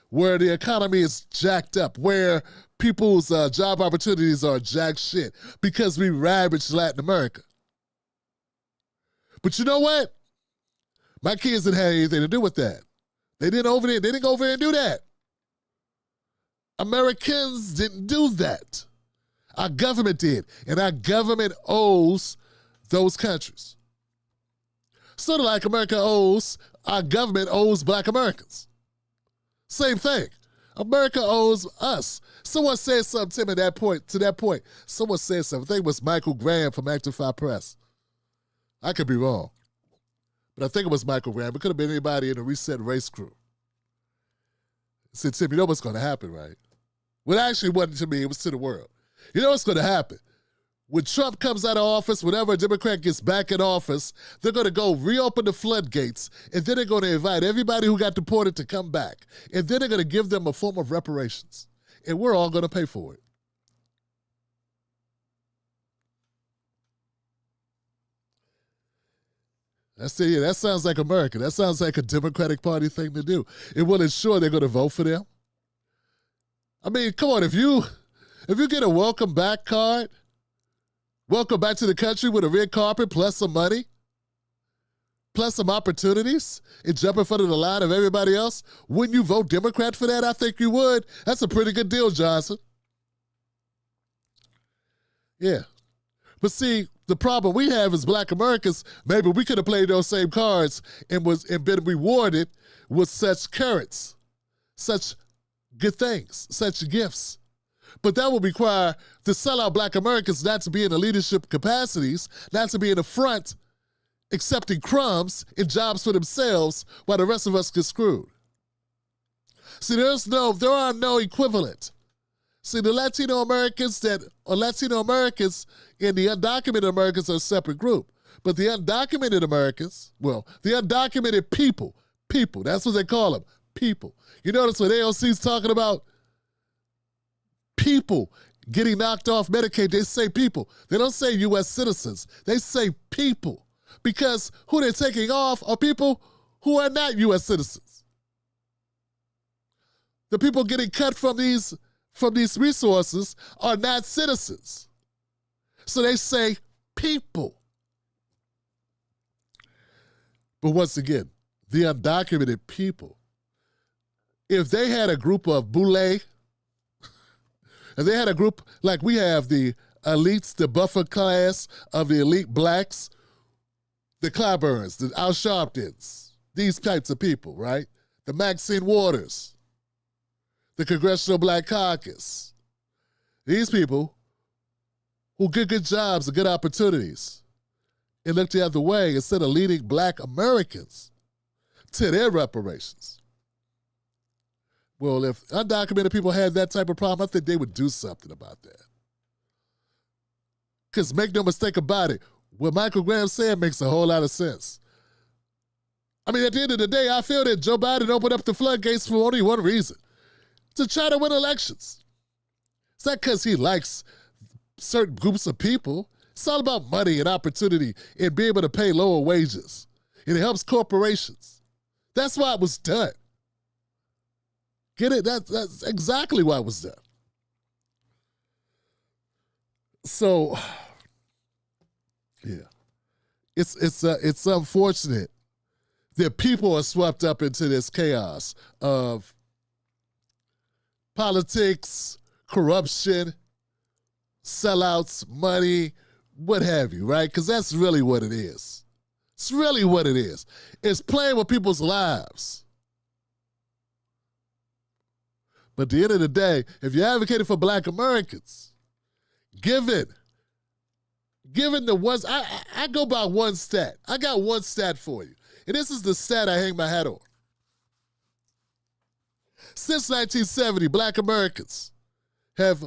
where the economy is jacked up, where people's job opportunities are jack shit because we ravaged Latin America. But you know what? My kids didn't have anything to do with that. They didn't go over there and do that. Americans didn't do that. Our government did, and our government owes those countries. Sort of like our government owes Black Americans. Same thing. America owes us. Someone said something to me to that point. Someone said something. I think it was Michael Graham from Actify Press. I could be wrong, but I think it was Michael Graham. It could have been anybody in the Reset Race crew. He said, Tim, you know what's going to happen, right? Well, actually, it wasn't to me. It was to the world. You know what's going to happen? When Trump comes out of office, whenever a Democrat gets back in office, they're going to go reopen the floodgates, and then they're going to invite everybody who got deported to come back. And then they're going to give them a form of reparations. And we're all going to pay for it. That's it. Yeah, that sounds like America. That sounds like a Democratic Party thing to do. It will ensure they're going to vote for them. I mean, come on, if you get a welcome back card, welcome back to the country with a red carpet plus some money, plus some opportunities, and jump in front of the line of everybody else, wouldn't you vote Democrat for that? I think you would. That's a pretty good deal, Johnson. Yeah. But see, the problem we have as Black Americans, maybe we could have played those same cards and been rewarded with such carrots, such good things, such gifts. But that would require the sellout Black Americans not to be in the leadership capacities, not to be in the front accepting crumbs and jobs for themselves while the rest of us get screwed. See, there are no equivalent. See, the Latino Americans and the undocumented Americans are a separate group. But the undocumented Americans, the undocumented people, that's what they call them, people. You notice when AOC's talking about people getting knocked off Medicaid, they say people. They don't say U.S. citizens. They say people. Because who they're taking off are people who are not U.S. citizens. The people getting cut from these resources are not citizens. So they say people. But once again, the undocumented people, if they had a group of boule, if they had a group like we have the elites, the buffer class of the elite blacks, the Clyburns, the Al Sharptons, these types of people, right? The Maxine Waters, the Congressional Black Caucus, these people who get good jobs and good opportunities and look the other way instead of leading Black Americans to their reparations. Well, if undocumented people had that type of problem, I think they would do something about that. Because make no mistake about it, what Michael Graham said makes a whole lot of sense. I mean, at the end of the day, I feel that Joe Biden opened up the floodgates for only one reason, to try to win elections. It's not because he likes certain groups of people. It's all about money and opportunity and being able to pay lower wages. And it helps corporations. That's why it was done. Get it? That's exactly why it was done. So, yeah, it's unfortunate that people are swept up into this chaos of politics, corruption, sellouts, money, what have you, right? Because that's really what it is. It's really what it is. It's playing with people's lives. But at the end of the day, if you're advocating for Black Americans, given the ones, I go by one stat. I got one stat for you. And this is the stat I hang my hat on. Since 1970, Black Americans have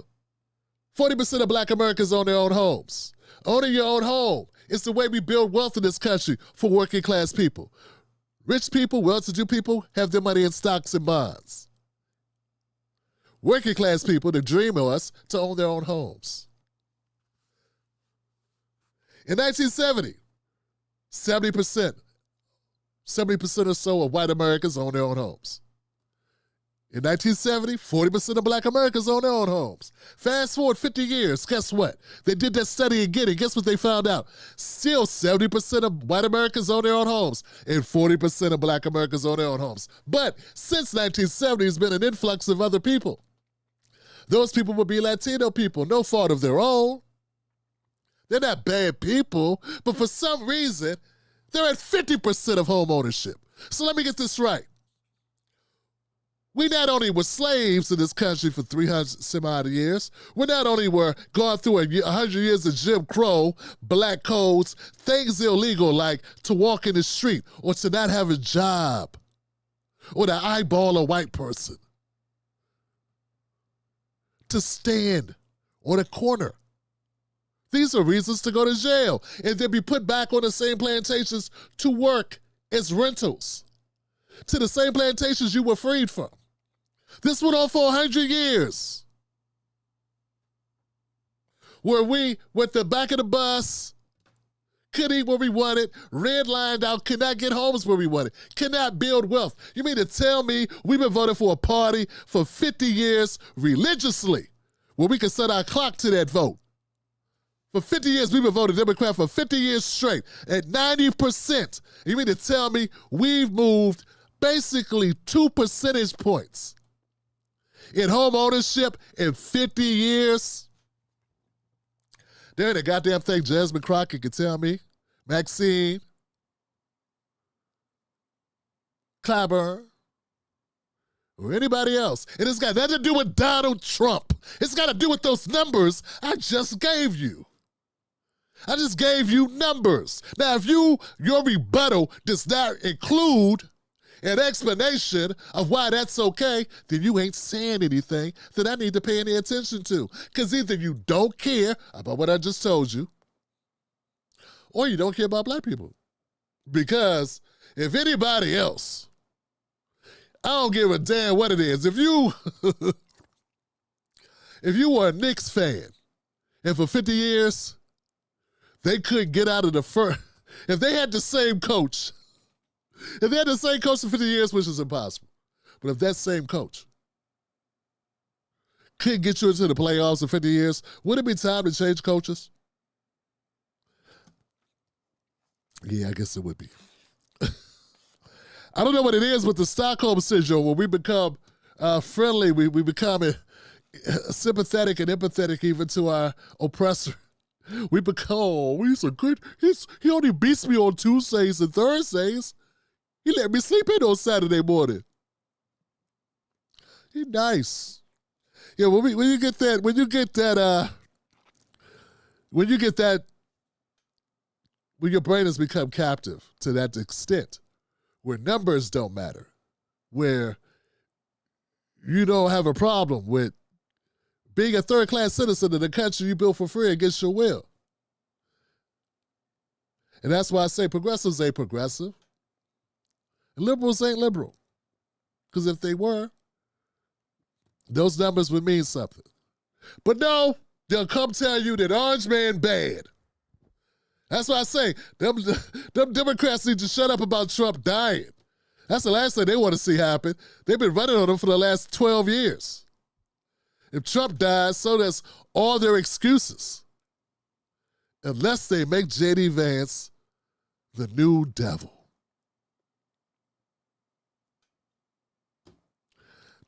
40% of Black Americans own their own homes. Owning your own home is the way we build wealth in this country for working class people. Rich people, well-to-do people have their money in stocks and bonds. working class people, the dreamers, to own their own homes. In 1970, 70% or so of white Americans own their own homes. In 1970, 40% of black Americans own their own homes. Fast forward 50 years, guess what? They did that study again, and guess what they found out? Still 70% of white Americans own their own homes, and 40% of black Americans own their own homes. But since 1970, there's been an influx of other people. Those people would be Latino people, no fault of their own. They're not bad people, but for some reason, they're at 50% of home ownership. So let me get this right. We not only were slaves in this country for 300 some odd years, we not only were going through 100 years of Jim Crow, black codes, things illegal like to walk in the street or to not have a job or to eyeball a white person, to stand on a corner. These are reasons to go to jail and then be put back on the same plantations to work as rentals, to the same plantations you were freed from. This went on for 100 years. Where we went the back of the bus, couldn't eat where we wanted, redlined out, could not get homes where we wanted, could not build wealth. You mean to tell me we've been voting for a party for 50 years religiously, where we could set our clock to that vote? For 50 years, we've been voting Democrat for 50 years straight at 90%. You mean to tell me we've moved basically 2 percentage points in home ownership in 50 years? There ain't a goddamn thing Jasmine Crockett could tell me, Maxine, Clyburn, or anybody else. And it's got nothing to do with Donald Trump. It's got to do with those numbers I just gave you. I just gave you numbers. Now, if your rebuttal does not include an explanation of why that's okay, then you ain't saying anything that I need to pay any attention to. Because either you don't care about what I just told you, or you don't care about black people. Because if anybody else, I don't give a damn what it is. If you were a Knicks fan, and for 50 years, they couldn't get out of the first, if they had the same coach, for 50 years, which is impossible, but if that same coach couldn't get you into the playoffs in 50 years, would it be time to change coaches? Yeah, I guess it would be. I don't know what it is with the Stockholm Syndrome, when we become friendly, we become sympathetic and empathetic even to our oppressor. We become, oh, he's a good, he only beats me on Tuesdays and Thursdays. He let me sleep in on Saturday morning. He nice. Yeah, when you get that, when your brain has become captive to that extent, where numbers don't matter, where you don't have a problem with being a third-class citizen in the country you built for free against your will. And that's why I say progressives ain't progressive. And liberals ain't liberal. Because if they were, those numbers would mean something. But no, they'll come tell you that Orange Man bad. That's why I say, them Democrats need to shut up about Trump dying. That's the last thing they want to see happen. They've been running on him for the last 12 years. If Trump dies, so does all their excuses. Unless they make J.D. Vance the new devil.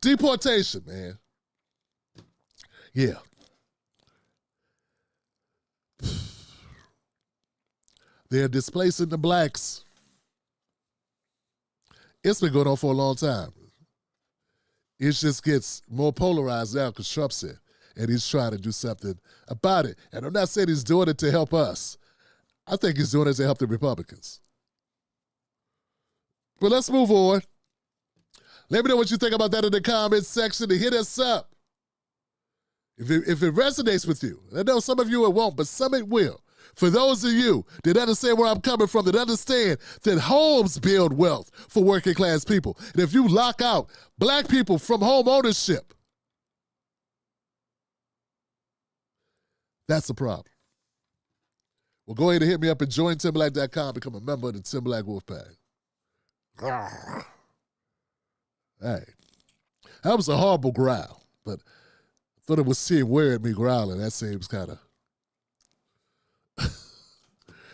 Deportation, man. Yeah. They're displacing the blacks. It's been going on for a long time. It just gets more polarized now because Trump's in, and he's trying to do something about it. And I'm not saying he's doing it to help us. I think he's doing it to help the Republicans. But let's move on. Let me know what you think about that in the comments section and hit us up. If it resonates with you, I know some of you it won't, but some it will. For those of you that understand where I'm coming from, that understand that homes build wealth for working class people. And if you lock out black people from home ownership, That's the problem. Well, go ahead and hit me up at jointimberlake.com. Become a member of the Timberlake Wolfpack. Hey, that was a horrible growl, but I thought it was seem weird me growling. That seems kind of...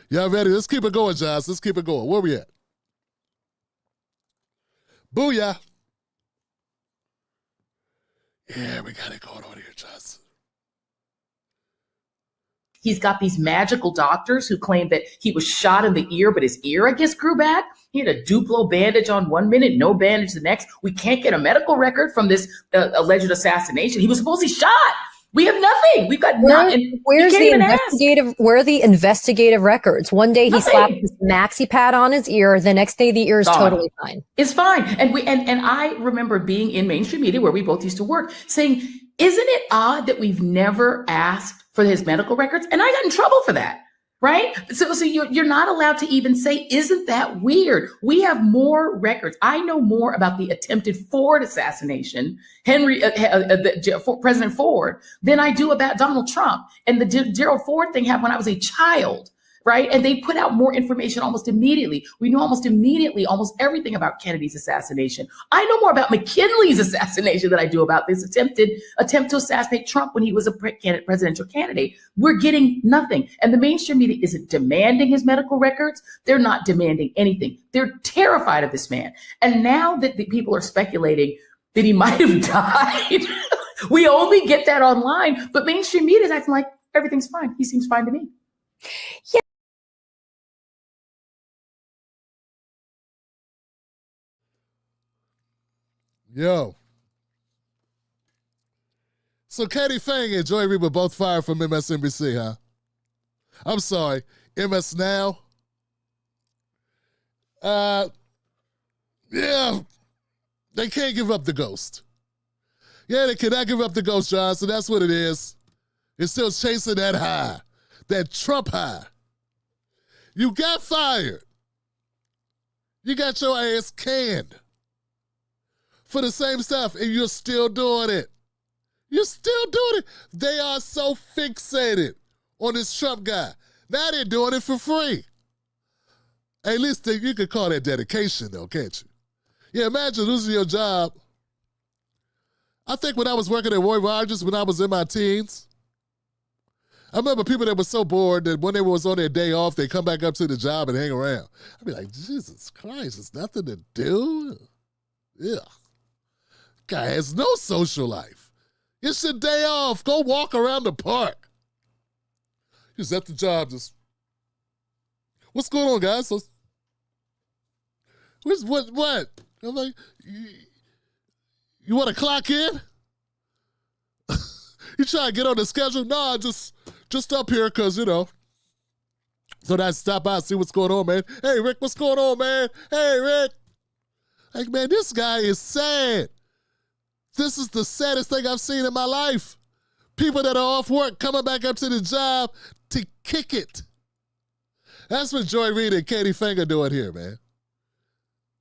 Y'all ready? Let's keep it going, Josh. Let's keep it going. Where we at? Booyah. Yeah, we got it going on here, Josh. He's got these magical doctors who claim that he was shot in the ear, but his ear, I guess, grew back. He had a Duplo bandage on 1 minute, no bandage the next. We can't get a medical record from this alleged assassination. He was supposedly shot. We have nothing. We've got nothing. Where are the investigative records? One day he slapped his maxi pad on his ear. The next day the ear is totally fine. It's fine. And I remember being in mainstream media where we both used to work saying, isn't it odd that we've never asked for his medical records? And I got in trouble for that. Right? So you're not allowed to even say, isn't that weird? We have more records. I know more about the attempted Ford assassination, President Ford, than I do about Donald Trump. And the Gerald Ford thing happened when I was a child. Right? And they put out more information almost immediately. We knew almost immediately almost everything about Kennedy's assassination. I know more about McKinley's assassination than I do about this attempt to assassinate Trump when he was a presidential candidate. We're getting nothing. And the mainstream media isn't demanding his medical records. They're not demanding anything. They're terrified of this man. And now that the people are speculating that he might have died, we only get that online. But mainstream media is acting like everything's fine. He seems fine to me. Yeah. Yo. So Katie Fang and Joy Reid were both fired from MSNBC, huh? I'm sorry, MS Now? Yeah, they can't give up the ghost. Yeah, they cannot give up the ghost, John, so that's what it is. It's still chasing that high, that Trump high. You got fired. You got your ass canned for the same stuff, and you're still doing it. You're still doing it. They are so fixated on this Trump guy. Now they're doing it for free. At least you could call that dedication, though, can't you? Yeah, imagine losing your job. I think when I was working at Roy Rogers, when I was in my teens, I remember people that were so bored that when they was on their day off, they come back up to the job and hang around. I'd be like, Jesus Christ, there's nothing to do? Yeah. Guy has no social life. It's your day off. Go walk around the park. He's at the job just, what's going on, guys? So, what? I'm like, you want to clock in? You try to get on the schedule? No, just up here because, so I stop by and see what's going on, man. Hey, Rick, what's going on, man? Hey, Rick. Like, man, this guy is sad. This is the saddest thing I've seen in my life. People that are off work coming back up to the job to kick it. That's what Joy Reid and Katie Fang are doing here, man.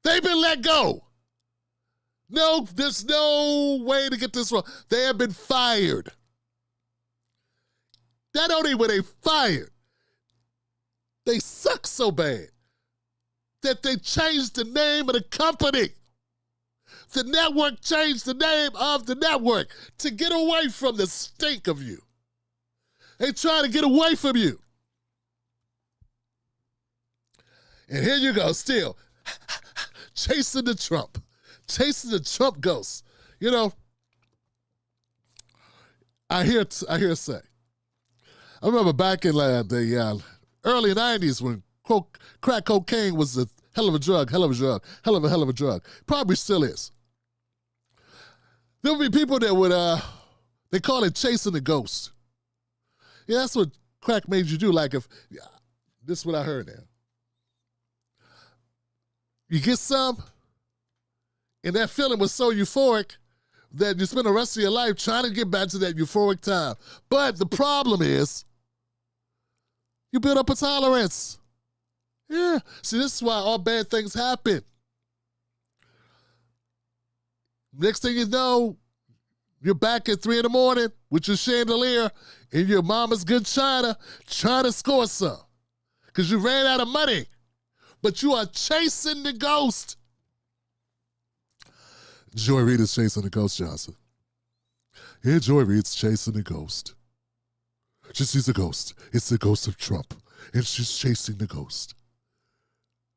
They've been let go. No, there's no way to get this wrong. They have been fired. Not only were they fired, they suck so bad that they changed the name of the company. The network changed the name of the network to get away from the stink of you. They try to get away from you. And here you go, still chasing the Trump ghost. I hear say. I remember back in the early 90s when crack cocaine was a hell of a drug. Probably still is. There would be people that would, they call it chasing the ghost. Yeah, that's what crack made you do. Like this is what I heard now. You get some, and that feeling was so euphoric that you spend the rest of your life trying to get back to that euphoric time. But the problem is, you build up a tolerance. Yeah. See, this is why all bad things happen. Next thing you know, you're back at 3 a.m. with your chandelier in your mama's good china trying to score some because you ran out of money, but you are chasing the ghost. Joy Reid is chasing the ghost, Johnson. Yeah, Joy Reid's chasing the ghost. She sees a ghost. It's the ghost of Trump, and she's chasing the ghost.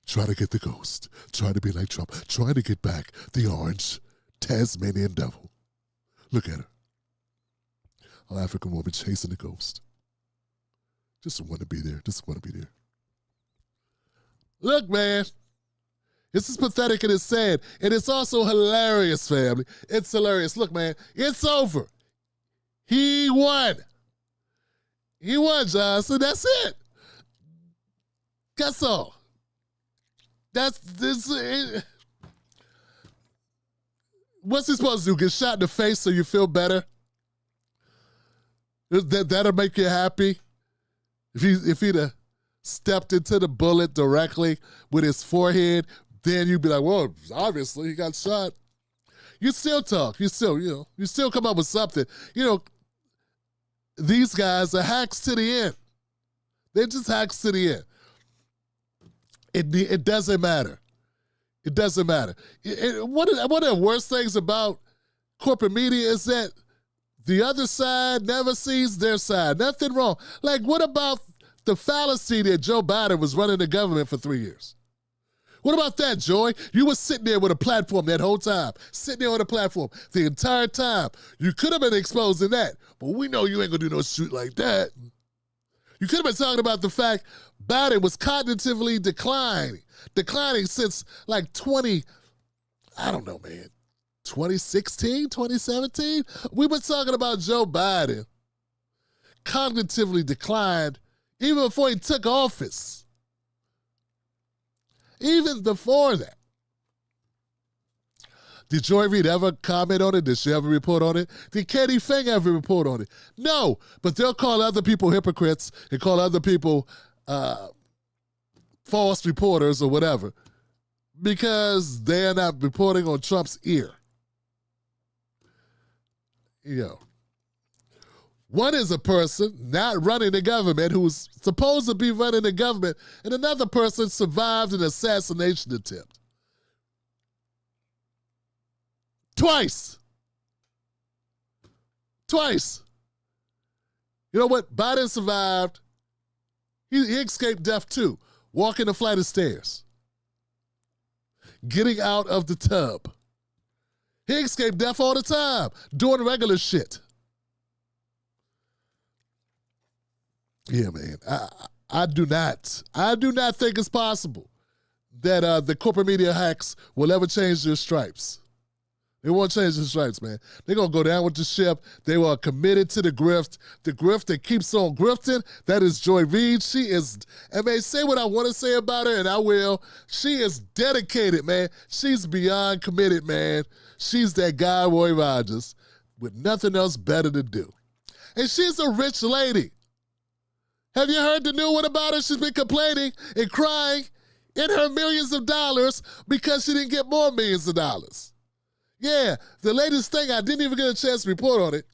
Trying to get the ghost. Trying to be like Trump. Trying to get back the orange Tasmanian devil. Look at her. An African woman chasing the ghost. Just want to be there. Just want to be there. Look, man. This is pathetic and it's sad. And it's also hilarious, family. It's hilarious. Look, man. It's over. He won. He won, Johnson. That's it. That's all. That's this. What's he supposed to do? Get shot in the face so you feel better? That'll make you happy? If he'd have stepped into the bullet directly with his forehead, then you'd be like, well, obviously he got shot. You still talk. You still come up with something. These guys are hacks to the end. They're just hacks to the end. It doesn't matter. It doesn't matter. One of the worst things about corporate media is that the other side never sees their side. Nothing wrong. Like, what about the fallacy that Joe Biden was running the government for 3 years? What about that, Joy? You were sitting there with a platform that whole time. Sitting there on a platform the entire time. You could have been exposing that, but we know you ain't going to do no shoot like that. You could have been talking about the fact Biden was cognitively declining since like 2016, 2017. We've been talking about Joe Biden cognitively declined even before he took office. Even before that. Did Joy Reid ever comment on it? Did she ever report on it? Did Katie Fang ever report on it? No, but they'll call other people hypocrites and call other people false reporters or whatever because they're not reporting on Trump's ear. One is a person not running the government who's supposed to be running the government, and another person survived an assassination attempt. Twice. You know what? Biden survived. He escaped death too. Walking a flight of stairs. Getting out of the tub. He escaped death all the time. Doing regular shit. Yeah, man. I do not think it's possible that the corporate media hacks will ever change their stripes. They won't change their stripes, man. They're going to go down with the ship. They are committed to the grift that keeps on grifting. That is Joy Reid. She is, I may say what I want to say about her, and I will. She is dedicated, man. She's beyond committed, man. She's that guy, Roy Rogers, with nothing else better to do. And she's a rich lady. Have you heard the new one about her? She's been complaining and crying in her millions of dollars because she didn't get more millions of dollars. Yeah, the latest thing, I didn't even get a chance to report on it.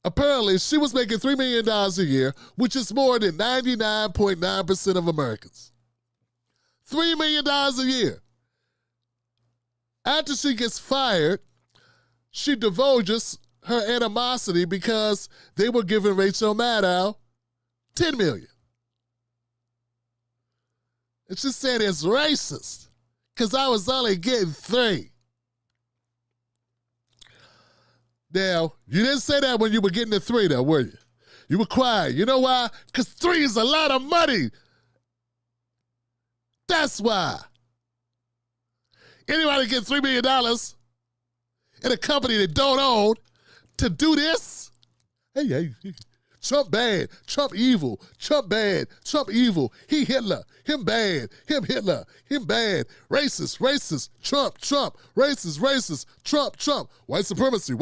Apparently, she was making $3 million a year, which is more than 99.9% of Americans. $3 million a year. After she gets fired, she divulges her animosity because they were giving Rachel Maddow $10 million. And she's saying it's racist because I was only getting $3. Now, you didn't say that when you were getting the $3, though, were you? You were quiet. You know why? Because $3 is a lot of money. That's why. Anybody get $3 million in a company that don't own to do this? Hey, Trump bad, Trump evil, Trump bad, Trump evil, he Hitler, him bad, him Hitler, him bad, racist, Trump, racist, Trump, white supremacy,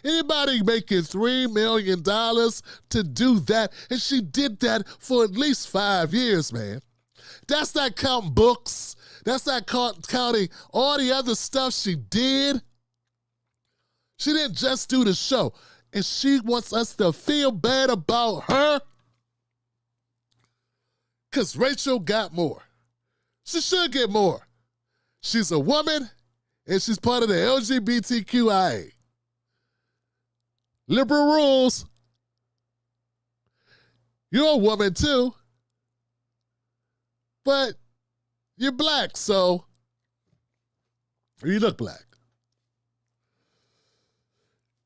anybody making $3 million to do that, and she did that for at least 5 years, man. That's not counting books. That's not counting all the other stuff she did. She didn't just do the show. and she wants us to feel bad about her? Because Rachel got more. She should get more. She's a woman, and she's part of the LGBTQIA. Liberal rules. You're a woman too, but you're black, so you look black.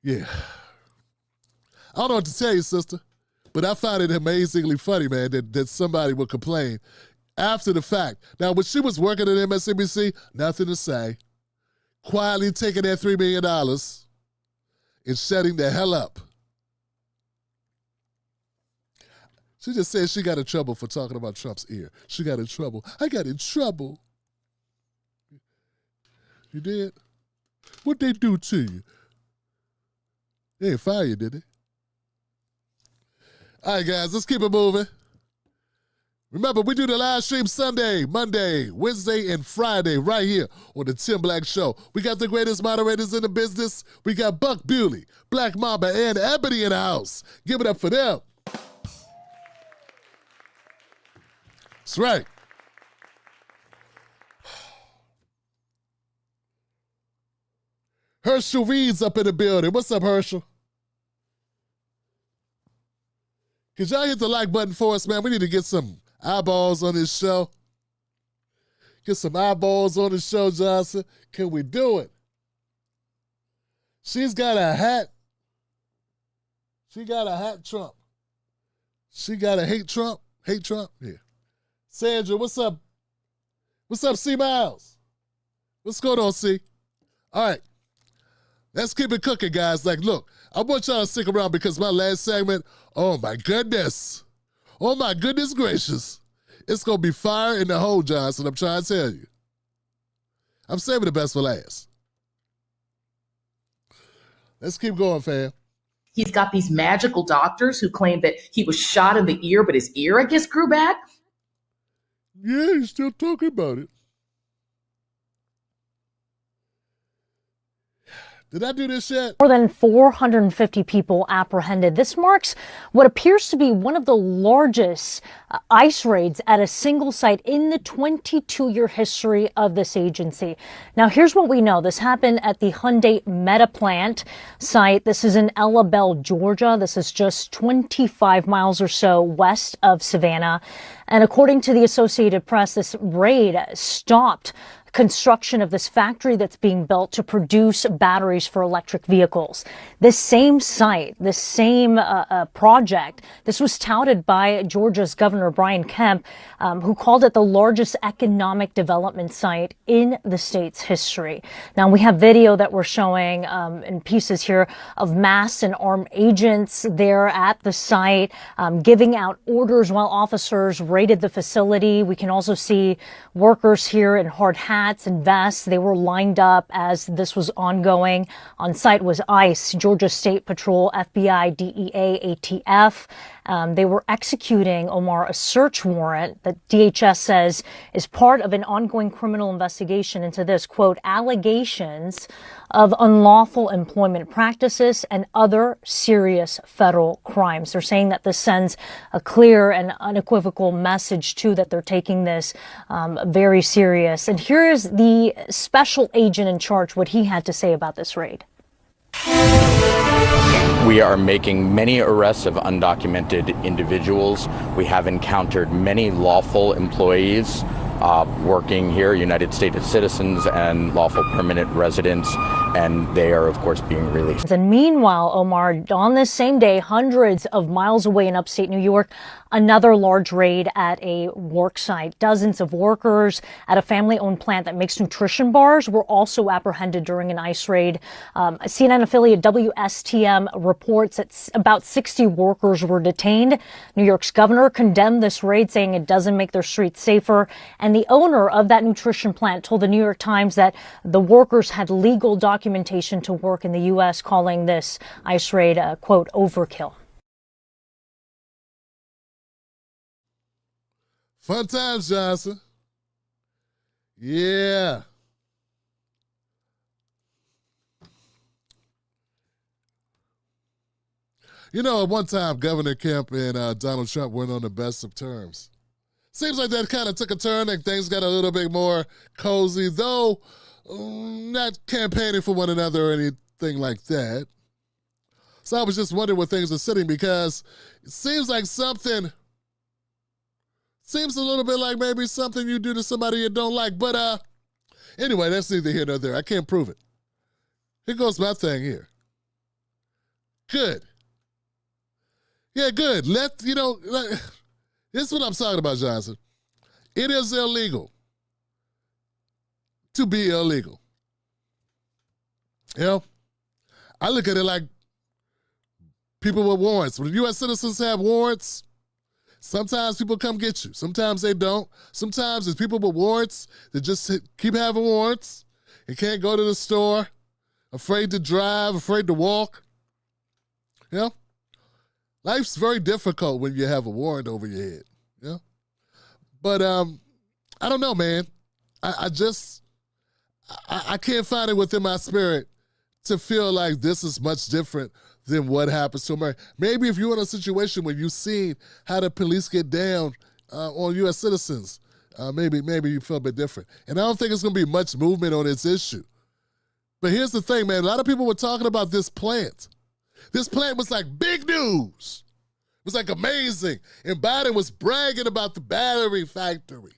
Yeah. I don't know what to tell you, sister, but I find it amazingly funny, man, that somebody would complain after the fact. Now, when she was working at MSNBC, nothing to say. Quietly taking that $3 million and shutting the hell up. She just said she got in trouble for talking about Trump's ear. She got in trouble. I got in trouble. You did? What'd they do to you? They didn't fire you, did they? All right, guys, let's keep it moving. Remember, we do the live stream Sunday, Monday, Wednesday, and Friday right here on the Tim Black Show. We got the greatest moderators in the business. We got Buck Bewley, Black Mamba, and Ebony in the house. Give it up for them. That's right. Herschel Reid's up in the building. What's up, Herschel? Could y'all hit the like button for us, man? We need to get some eyeballs on this show. Get some eyeballs on the show, Johnson. Can we do it? She's got a hat. She got a hat Trump. She got a hate Trump. Hate Trump? Yeah. Sandra, what's up? What's up, C. Miles? What's going on, C? All right. Let's keep it cooking, guys. Like, look, I want y'all to stick around because my last segment, oh my goodness. Oh my goodness gracious. It's going to be fire in the hole, Johnson. I'm trying to tell you. I'm saving the best for last. Let's keep going, fam. He's got these magical doctors who claim that he was shot in the ear, but his ear, I guess, grew back. Yeah, he's still talking about it. Did I do this yet? More than 450 people apprehended. This marks what appears to be one of the largest ICE raids at a single site in the 22-year history of this agency. Now, here's what we know. This happened at the Hyundai Meta plant site. This is in Ella Bell, Georgia. This is just 25 miles or so west of Savannah. And according to the Associated Press, this raid stopped construction of this factory that's being built to produce batteries for electric vehicles. This same site, this same project, this was touted by Georgia's Governor Brian Kemp, who called it the largest economic development site in the state's history. Now, we have video that we're showing in pieces here of masked and armed agents there at the site, giving out orders while officers raided the facility. We can also see workers here in hard hats and vests. They were lined up as this was ongoing. On site was ICE, Georgia State Patrol, FBI, DEA, ATF. They were executing, Omar, a search warrant that DHS says is part of an ongoing criminal investigation into this, quote, allegations of unlawful employment practices and other serious federal crimes. They're saying that this sends a clear and unequivocal message, too, that they're taking this very serious. And here is the special agent in charge, what he had to say about this raid. We are making many arrests of undocumented individuals. We have encountered many lawful employees working here, United States citizens and lawful permanent residents, and they are, of course, being released. And meanwhile, Omar, on this same day, hundreds of miles away in upstate New York, another large raid at a work site. Dozens of workers at a family-owned plant that makes nutrition bars were also apprehended during an ICE raid. CNN affiliate WSTM reports that about 60 workers were detained. New York's governor condemned this raid, saying it doesn't make their streets safer. And the owner of that nutrition plant told the New York Times that the workers had legal documentation to work in the U.S., calling this ICE raid a, quote, overkill. Fun times, Johnson. Yeah. You know, at one time, Governor Kemp and Donald Trump weren't on the best of terms. Seems like that kind of took a turn and things got a little bit more cozy, though not campaigning for one another or anything like that. So I was just wondering where things are sitting, because it seems like something, seems a little bit like maybe something you do to somebody you don't like. But anyway, that's neither here nor there. I can't prove it. Here goes my thing here. Good. Yeah, good. This is what I'm talking about, Johnson. It is illegal to be illegal. You know, I look at it like people with warrants. When U.S. citizens have warrants, sometimes people come get you. Sometimes they don't. Sometimes there's people with warrants that just keep having warrants and can't go to the store, afraid to drive, afraid to walk. You know? Life's very difficult when you have a warrant over your head. You know? But I don't know, man. I can't find it within my spirit to feel like this is much different than what happens to America. Maybe if you're in a situation where you've seen how the police get down on U.S. citizens, maybe you feel a bit different. And I don't think it's going to be much movement on this issue. But here's the thing, man. A lot of people were talking about this plant. This plant was like big news. It was like amazing. And Biden was bragging about the battery factory.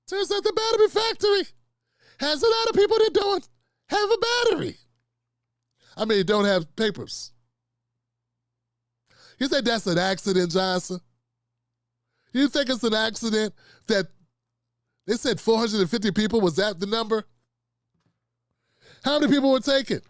Turns out the battery factory has a lot of people that don't have a battery. I mean, don't have papers. You think that's an accident, Johnson? You think it's an accident that they said 450 people? Was that the number? How many people were taken?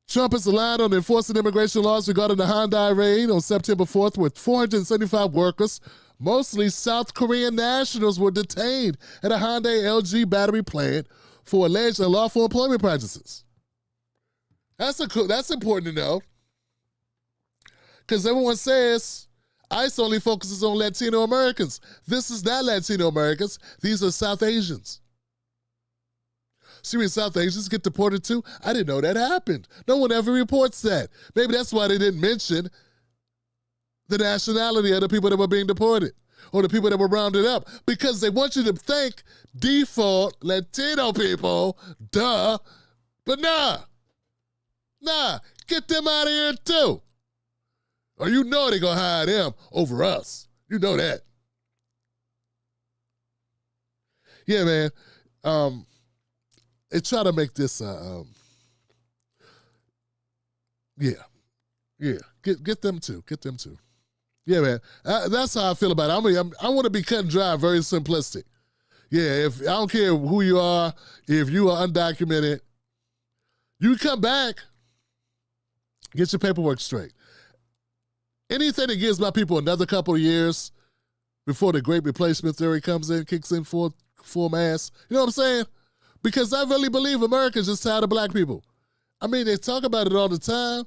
Trump is aligned on enforcing immigration laws regarding the Hyundai raid on September 4th, with 475 workers, mostly South Korean nationals, were detained at a Hyundai LG battery plant for alleged unlawful employment practices. That's important to know, because everyone says ICE only focuses on Latino Americans. This is not Latino Americans. These are South Asians. Serious South Asians get deported too? I didn't know that happened. No one ever reports that. Maybe that's why they didn't mention the nationality of the people that were being deported or the people that were rounded up, because they want you to think default Latino people, duh. But nah, get them out of here too. Or you know they're going to hire them over us. You know that. Yeah, man. They try to make this, get them too. Yeah, man. That's how I feel about it. I want to be cut and dry, very simplistic. Yeah, if I don't care who you are, if you are undocumented, you come back, get your paperwork straight. Anything that gives my people another couple of years before the great replacement theory kicks in full mass, you know what I'm saying? Because I really believe America's just tired of black people. I mean, they talk about it all the time.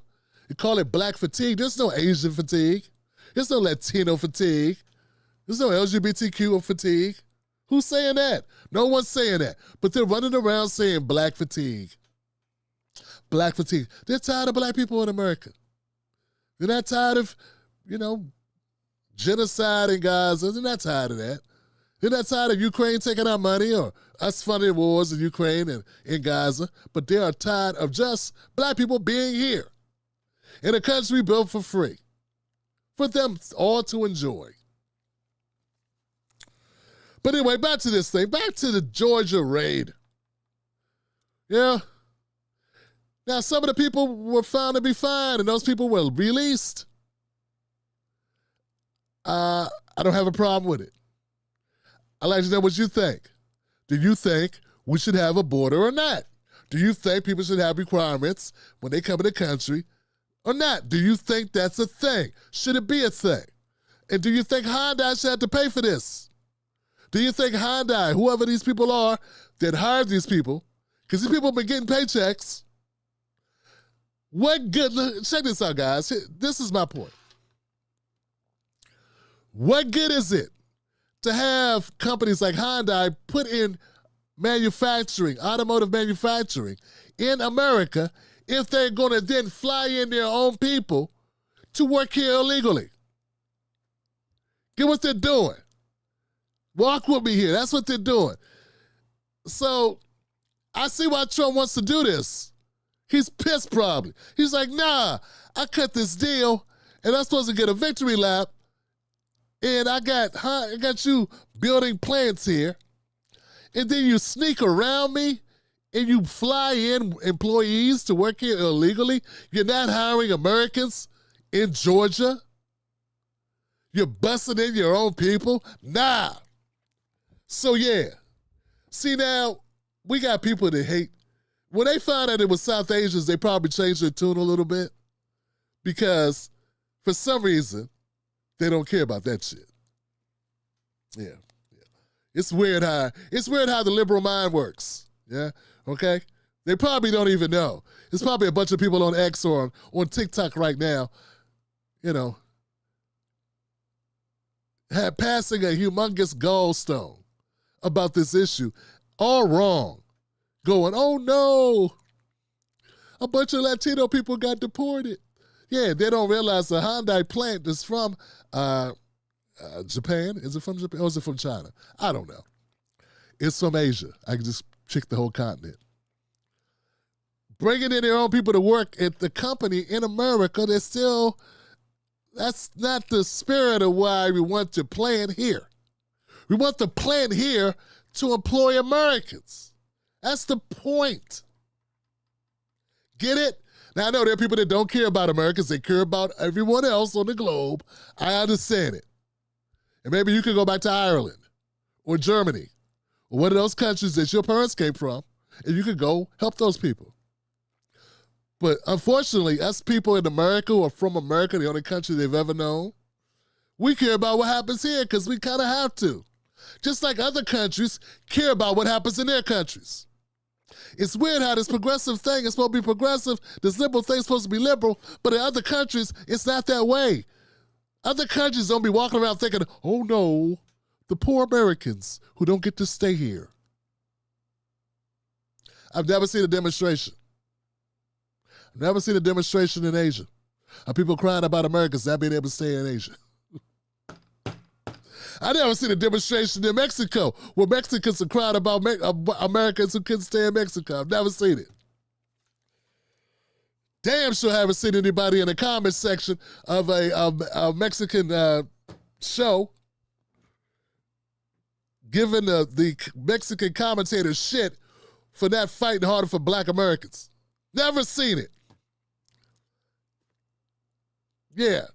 They call it black fatigue. There's no Asian fatigue. There's no Latino fatigue. There's no LGBTQ fatigue. Who's saying that? No one's saying that. But they're running around saying black fatigue. Black fatigue. They're tired of black people in America. They're not tired of, genocide in Gaza. They're not tired of that. They're not tired of Ukraine taking our money or us funding wars in Ukraine and in Gaza, but they are tired of just black people being here in a country built for free, for them all to enjoy. But anyway, back to this thing, back to the Georgia raid. Yeah. Now, some of the people were found to be fine, and those people were released. I don't have a problem with it. I'd like to know what you think. Do you think we should have a border or not? Do you think people should have requirements when they come in the country or not? Do you think that's a thing? Should it be a thing? And do you think Hyundai should have to pay for this? Do you think Hyundai, whoever these people are that hired these people, because these people have been getting paychecks, what good, check this out, guys. This is my point. What good is it to have companies like Hyundai put in manufacturing, automotive manufacturing in America if they're going to then fly in their own people to work here illegally? Get what they're doing. Walk with me here. That's what they're doing. So I see why Trump wants to do this. He's pissed probably. He's like, nah, I cut this deal and I'm supposed to get a victory lap and I got you building plants here and then you sneak around me and you fly in employees to work here illegally. You're not hiring Americans in Georgia. You're busting in your own people. Nah. So yeah. See now, we got people that hate. When they found out it was South Asians, they probably changed their tune a little bit because for some reason, they don't care about that shit. Yeah. It's weird how the liberal mind works. Yeah. Okay. They probably don't even know. There's probably a bunch of people on X or on TikTok right now, passing a humongous gallstone about this issue, all wrong. Going, oh no, a bunch of Latino people got deported. Yeah, they don't realize the Hyundai plant is from Japan. Is it from Japan or is it from China? I don't know. It's from Asia. I can just check the whole continent. Bringing in their own people to work at the company in America, that's not the spirit of why we want to plant here. We want the plant here to employ Americans. That's the point. Get it? Now, I know there are people that don't care about Americans. They care about everyone else on the globe. I understand it. And maybe you could go back to Ireland or Germany or one of those countries that your parents came from, and you could go help those people. But unfortunately, us people in America or from America, the only country they've ever known, we care about what happens here because we kind of have to. Just like other countries care about what happens in their countries. It's weird how this progressive thing is supposed to be progressive, this liberal thing is supposed to be liberal, but in other countries, it's not that way. Other countries don't be walking around thinking, oh no, the poor Americans who don't get to stay here. I've never seen a demonstration. I've never seen a demonstration in Asia of people crying about Americans not being able to stay in Asia. I never seen a demonstration in Mexico where Mexicans are crying about Americans who couldn't stay in Mexico. I've never seen it. Damn sure haven't seen anybody in the comment section of a Mexican show giving the Mexican commentators shit for not fighting harder for black Americans. Never seen it. Yeah.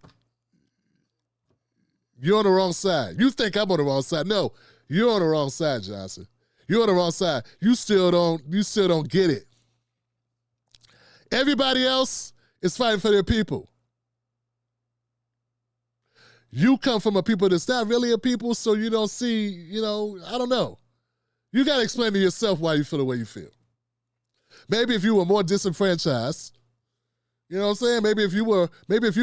You're on the wrong side. You think I'm on the wrong side. No, you're on the wrong side, Johnson. You're on the wrong side. You still don't get it. Everybody else is fighting for their people. You come from a people that's not really a people, so you don't see, I don't know. You got to explain to yourself why you feel the way you feel. Maybe if you were more disenfranchised, you know what I'm saying? Maybe if you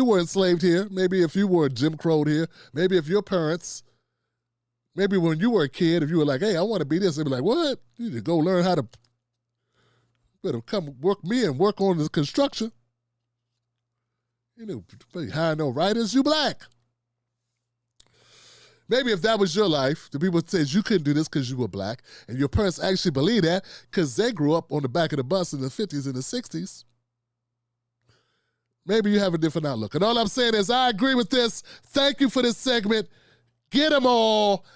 were enslaved here, maybe if you were Jim Crowed here, maybe if your parents, maybe when you were a kid, if you were like, hey, I want to be this, they'd be like, what? You need to go learn how to, better come work me and work on this construction. You know, hire no writers, you black. Maybe if that was your life, the people said you couldn't do this because you were black, and your parents actually believe that because they grew up on the back of the bus in the 50s and the 60s. Maybe you have a different outlook. And all I'm saying is I agree with this. Thank you for this segment. Get them all.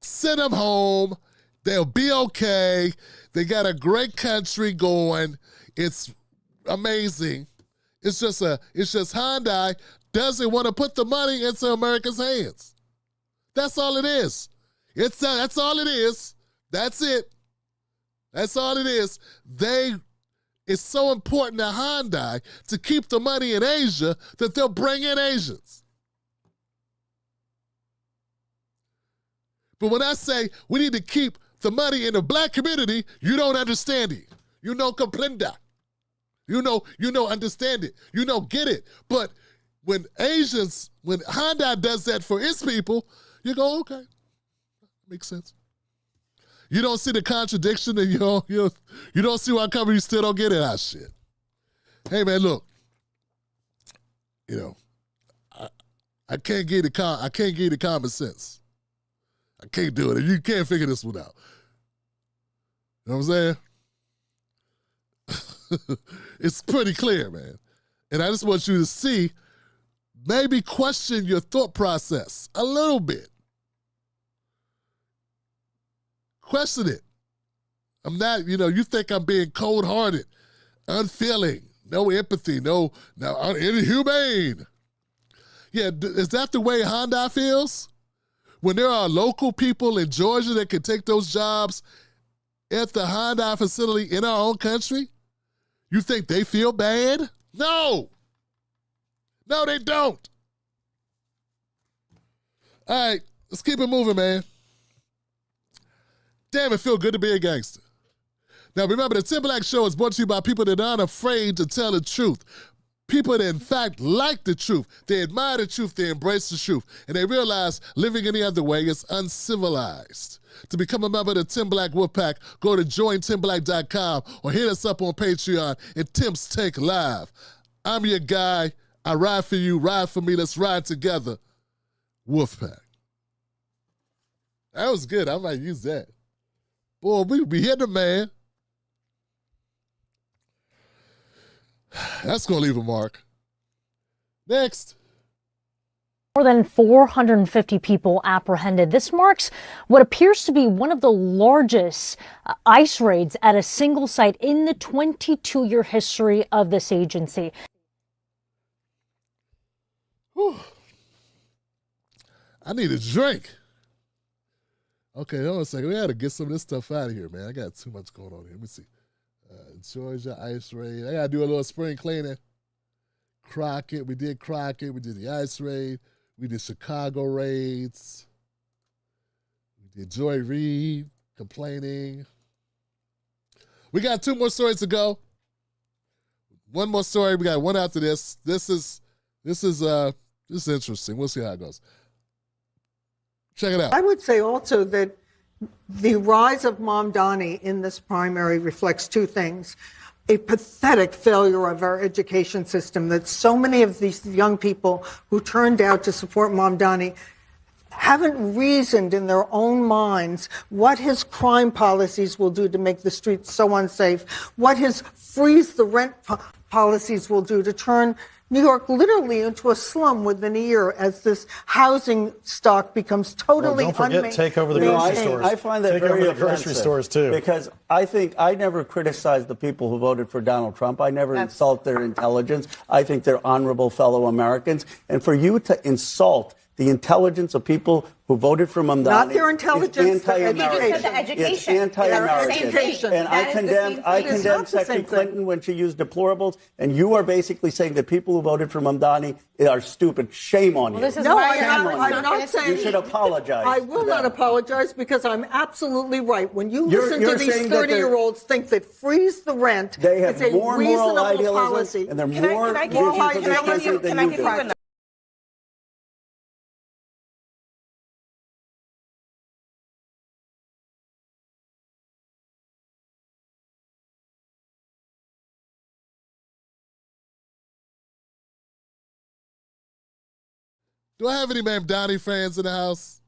Send them home. They'll be okay. They got a great country going. It's amazing. It's just Hyundai doesn't want to put the money into America's hands. That's all it is. That's all it is. That's it. That's all it is. It's so important to Hyundai to keep the money in Asia that they'll bring in Asians. But when I say we need to keep the money in the black community, you don't understand it. You know comprenda. You know understand it. You know get it. But when Hyundai does that for its people, you go, okay, makes sense. You don't see the contradiction, and you don't see why come you still don't get it. Ah, shit. Hey man, look. I can't give you the common sense. I can't do it. You can't figure this one out. You know what I'm saying? It's pretty clear, man. And I just want you to see, maybe question your thought process a little bit. Question it. I'm not, you think I'm being cold-hearted, unfeeling, no empathy, no inhumane. Yeah, is that the way Hyundai feels? When there are local people in Georgia that can take those jobs at the Hyundai facility in our own country, you think they feel bad? No, they don't. All right, let's keep it moving, man. Damn, it feel good to be a gangster. Now, remember, the Tim Black Show is brought to you by people that aren't afraid to tell the truth. People that, in fact, like the truth. They admire the truth. They embrace the truth. And they realize living any other way is uncivilized. To become a member of the Tim Black Wolfpack, go to jointimblack.com or hit us up on Patreon at Tim's Take Live. I'm your guy. I ride for you. Ride for me. Let's ride together. Wolfpack. That was good. I might use that. Boy, we be hitting them, man. That's going to leave a mark. Next. More than 450 people apprehended. This marks what appears to be one of the largest ICE raids at a single site in the 22-year history of this agency. Whew. I need a drink. Okay, hold on a second. We got to get some of this stuff out of here, man. I got too much going on here. Let me see. Georgia ICE raid. I got to do a little spring cleaning. Crockett. We did Crockett. We did the ICE raid. We did Chicago raids. We did Reid complaining. We got 2 more stories to go. One more story. We got one after this. This is interesting. We'll see how it goes. Check it out. I would say also that the rise of Mamdani in this primary reflects 2 things. A pathetic failure of our education system, that so many of these young people who turned out to support Mamdani haven't reasoned in their own minds what his crime policies will do to make the streets so unsafe, what his freeze the rent policies will do to turn New York literally into a slum within a year as this housing stock becomes totally don't forget, take over the grocery stores. I find that take very over the grocery stores too. Because I think I never criticize the people who voted for Donald Trump. I never insult their intelligence. I think they're honorable fellow Americans. And for you to insult the intelligence of people who voted for Mamdani, not their intelligence, anti-American. It's anti-American. And I condemned Secretary Clinton when she used deplorables. And you are basically saying that people who voted for Mamdani are stupid. Shame on you. No, I'm not saying. You should apologize. I will not apologize because I'm absolutely right. When you listen to these 30-year-olds think that freeze the rent is a more reasonable moral idealism, policy. and they're more visions of the country than you do. Do I have any Mamdani fans in the house?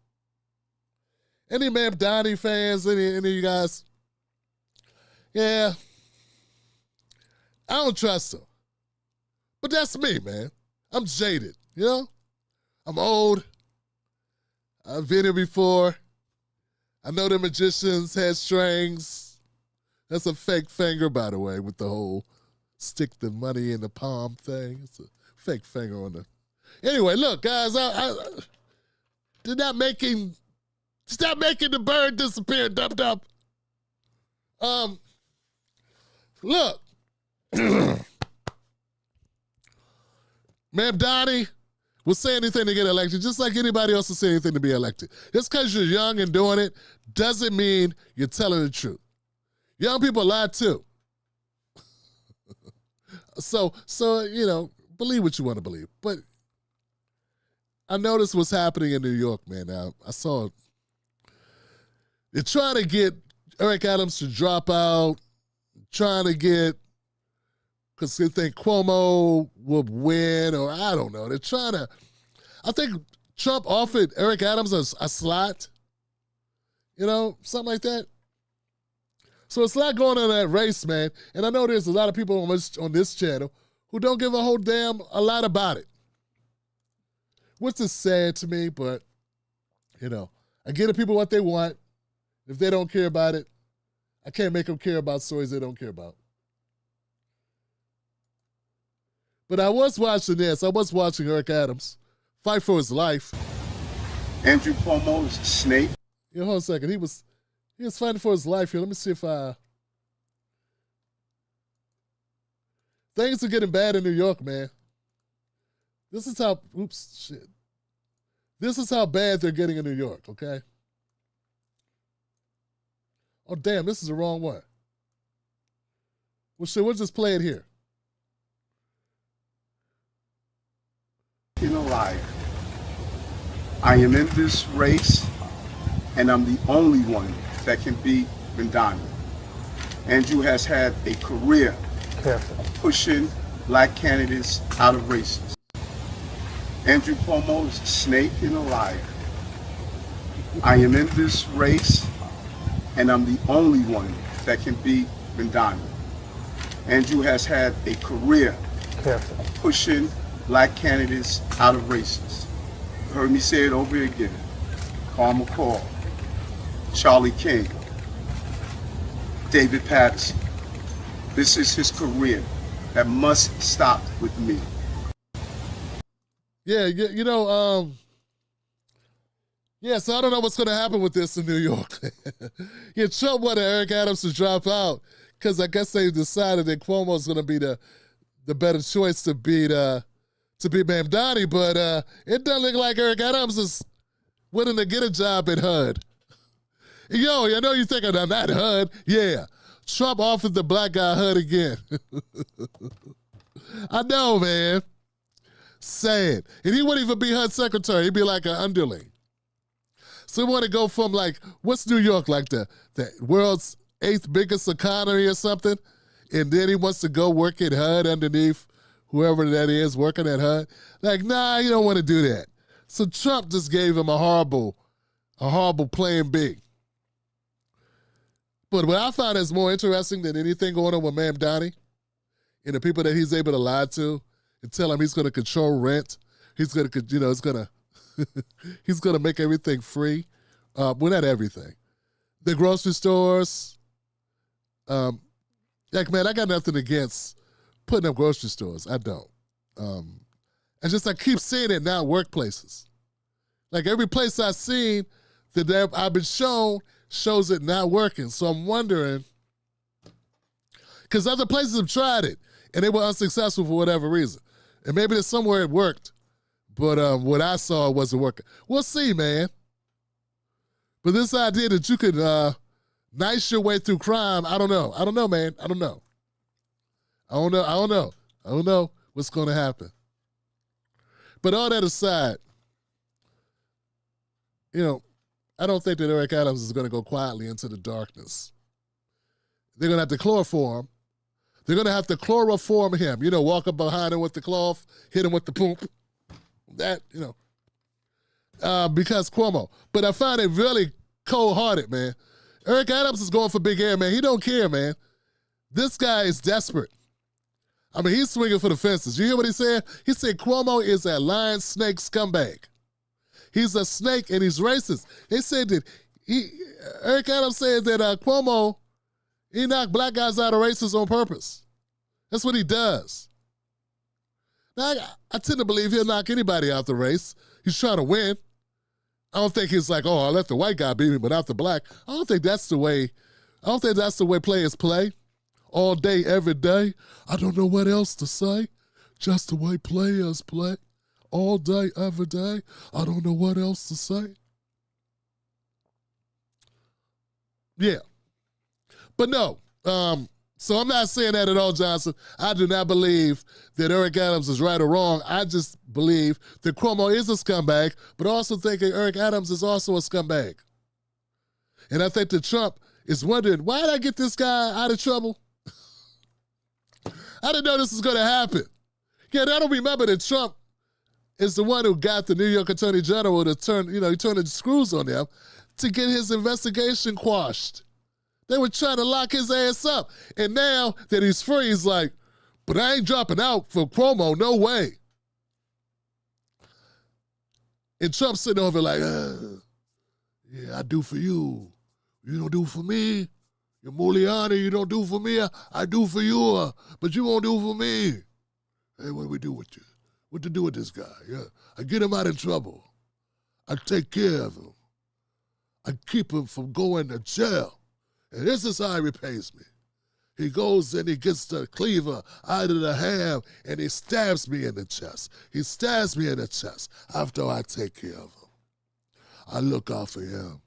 Any Mamdani fans? Any of you guys? Yeah. I don't trust him. But that's me, man. I'm jaded, you know? I'm old. I've been here before. I know the magicians had strings. That's a fake finger, by the way, with the whole stick the money in the palm thing. It's a fake finger on the... Anyway, look, guys, stop making the bird disappear, dub. Look, Mamdani will say anything to get elected, just like anybody else will say anything to be elected. Just because you're young and doing it doesn't mean you're telling the truth. Young people lie too. So believe what you want to believe, but. I noticed what's happening in New York, man. Now, I saw they're trying to get Eric Adams to drop out, trying to get, because they think Cuomo will win, or I don't know. They're trying to, I think Trump offered Eric Adams a slot, something like that. So it's a lot going on in that race, man. And I know there's a lot of people on this channel who don't give a whole damn a lot about it. Which is sad to me, but, I get the people what they want. If they don't care about it, I can't make them care about stories they don't care about. But I was watching this. I was watching Eric Adams fight for his life. Andrew Cuomo is a snake. Hold on a second. He was fighting for his life here. Let me see if things are getting bad in New York, man. This is how bad they're getting in New York, okay? Oh, damn, this is the wrong one. Well, shit, we'll just play it here. In a liar. I am in this race, and I'm the only one that can beat Bandani. Andrew has had a career pushing black candidates out of races. Andrew Cuomo is a snake and a liar. I am in this race, and I'm the only one that can beat Bandani. Andrew has had a career pushing black candidates out of races. You heard me say it over again. Carl McCall, Charlie King, David Patterson. This is his career that must stop with me. Yeah, so I don't know what's going to happen with this in New York. Trump wanted Eric Adams to drop out because I guess they decided that Cuomo's going to be the better choice to beat Mamdani, but it doesn't look like Eric Adams is willing to get a job at HUD. I know you're thinking of that HUD. Yeah, Trump offered the black guy HUD again. I know, man. Sad. And he wouldn't even be HUD secretary. He'd be like an underling. So we want to go from what's New York, like the world's 8th biggest economy or something? And then he wants to go work at HUD underneath whoever that is working at HUD. Nah, you don't want to do that. So Trump just gave him a horrible plan B. But what I find is more interesting than anything going on with Mamdani and the people that he's able to lie to and tell him he's going to control rent. He's going to, he's going to make everything free. Well, not everything. The grocery stores. Man, I got nothing against putting up grocery stores. I don't. I keep seeing it now in workplaces. Every place I've seen that I've been shows it not working. So I'm wondering, because other places have tried it and they were unsuccessful for whatever reason. And maybe there's somewhere it worked, but what I saw wasn't working. We'll see, man. But this idea that you could nice your way through crime, I don't know. I don't know, man. I don't know. I don't know what's going to happen. But all that aside, I don't think that Eric Adams is going to go quietly into the darkness. They're going to have to chloroform. They're going to have to chloroform him. Walk up behind him with the cloth, hit him with the poop. That, because Cuomo. But I find it really cold-hearted, man. Eric Adams is going for big air, man. He don't care, man. This guy is desperate. He's swinging for the fences. You hear what he said? He said Cuomo is a lion snake scumbag. He's a snake and he's racist. They said that Eric Adams said that Cuomo, he knocked black guys out of races on purpose. That's what he does. Now, I tend to believe he'll knock anybody out the race. He's trying to win. I don't think he's like, I let the white guy beat me, but not the black. I don't think that's the way players play. All day, every day. I don't know what else to say. Just the way players play. All day, every day. I don't know what else to say. Yeah. But no. So I'm not saying that at all, Johnson. I do not believe that Eric Adams is right or wrong. I just believe that Cuomo is a scumbag, but also think that Eric Adams is also a scumbag. And I think that Trump is wondering, why did I get this guy out of trouble? I didn't know this was going to happen. Yeah, I don't remember that Trump is the one who got the New York Attorney General to turn the screws on them to get his investigation quashed. They were trying to lock his ass up. And now that he's free, he's like, but I ain't dropping out for Cuomo, no way. And Trump's sitting over like, yeah, I do for you. You don't do for me. You're Giuliani, you don't do for me. I do for you, but you won't do for me. Hey, what do we do with you? What to do with this guy? Yeah, I get him out of trouble. I take care of him. I keep him from going to jail. And this is how he repays me. He goes and he gets the cleaver out of the ham and he stabs me in the chest. He stabs me in the chest after I take care of him. I look out for him.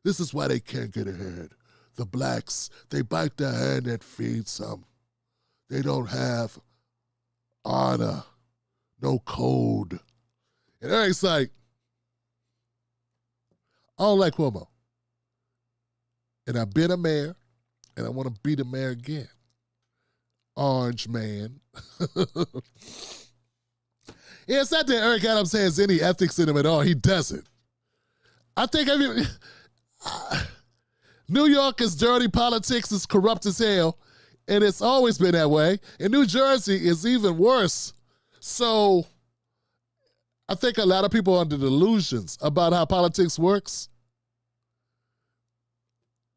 This is why they can't get ahead. The blacks, they bite the hand that feeds them. They don't have honor, no code. And Eric's like, I don't like Cuomo. And I've been a mayor, and I want to be the mayor again. Orange man. Yeah, it's not that Eric Adams has any ethics in him at all. He doesn't. I think New York is dirty, politics is corrupt as hell, and it's always been that way. And New Jersey is even worse. So I think a lot of people are under delusions about how politics works.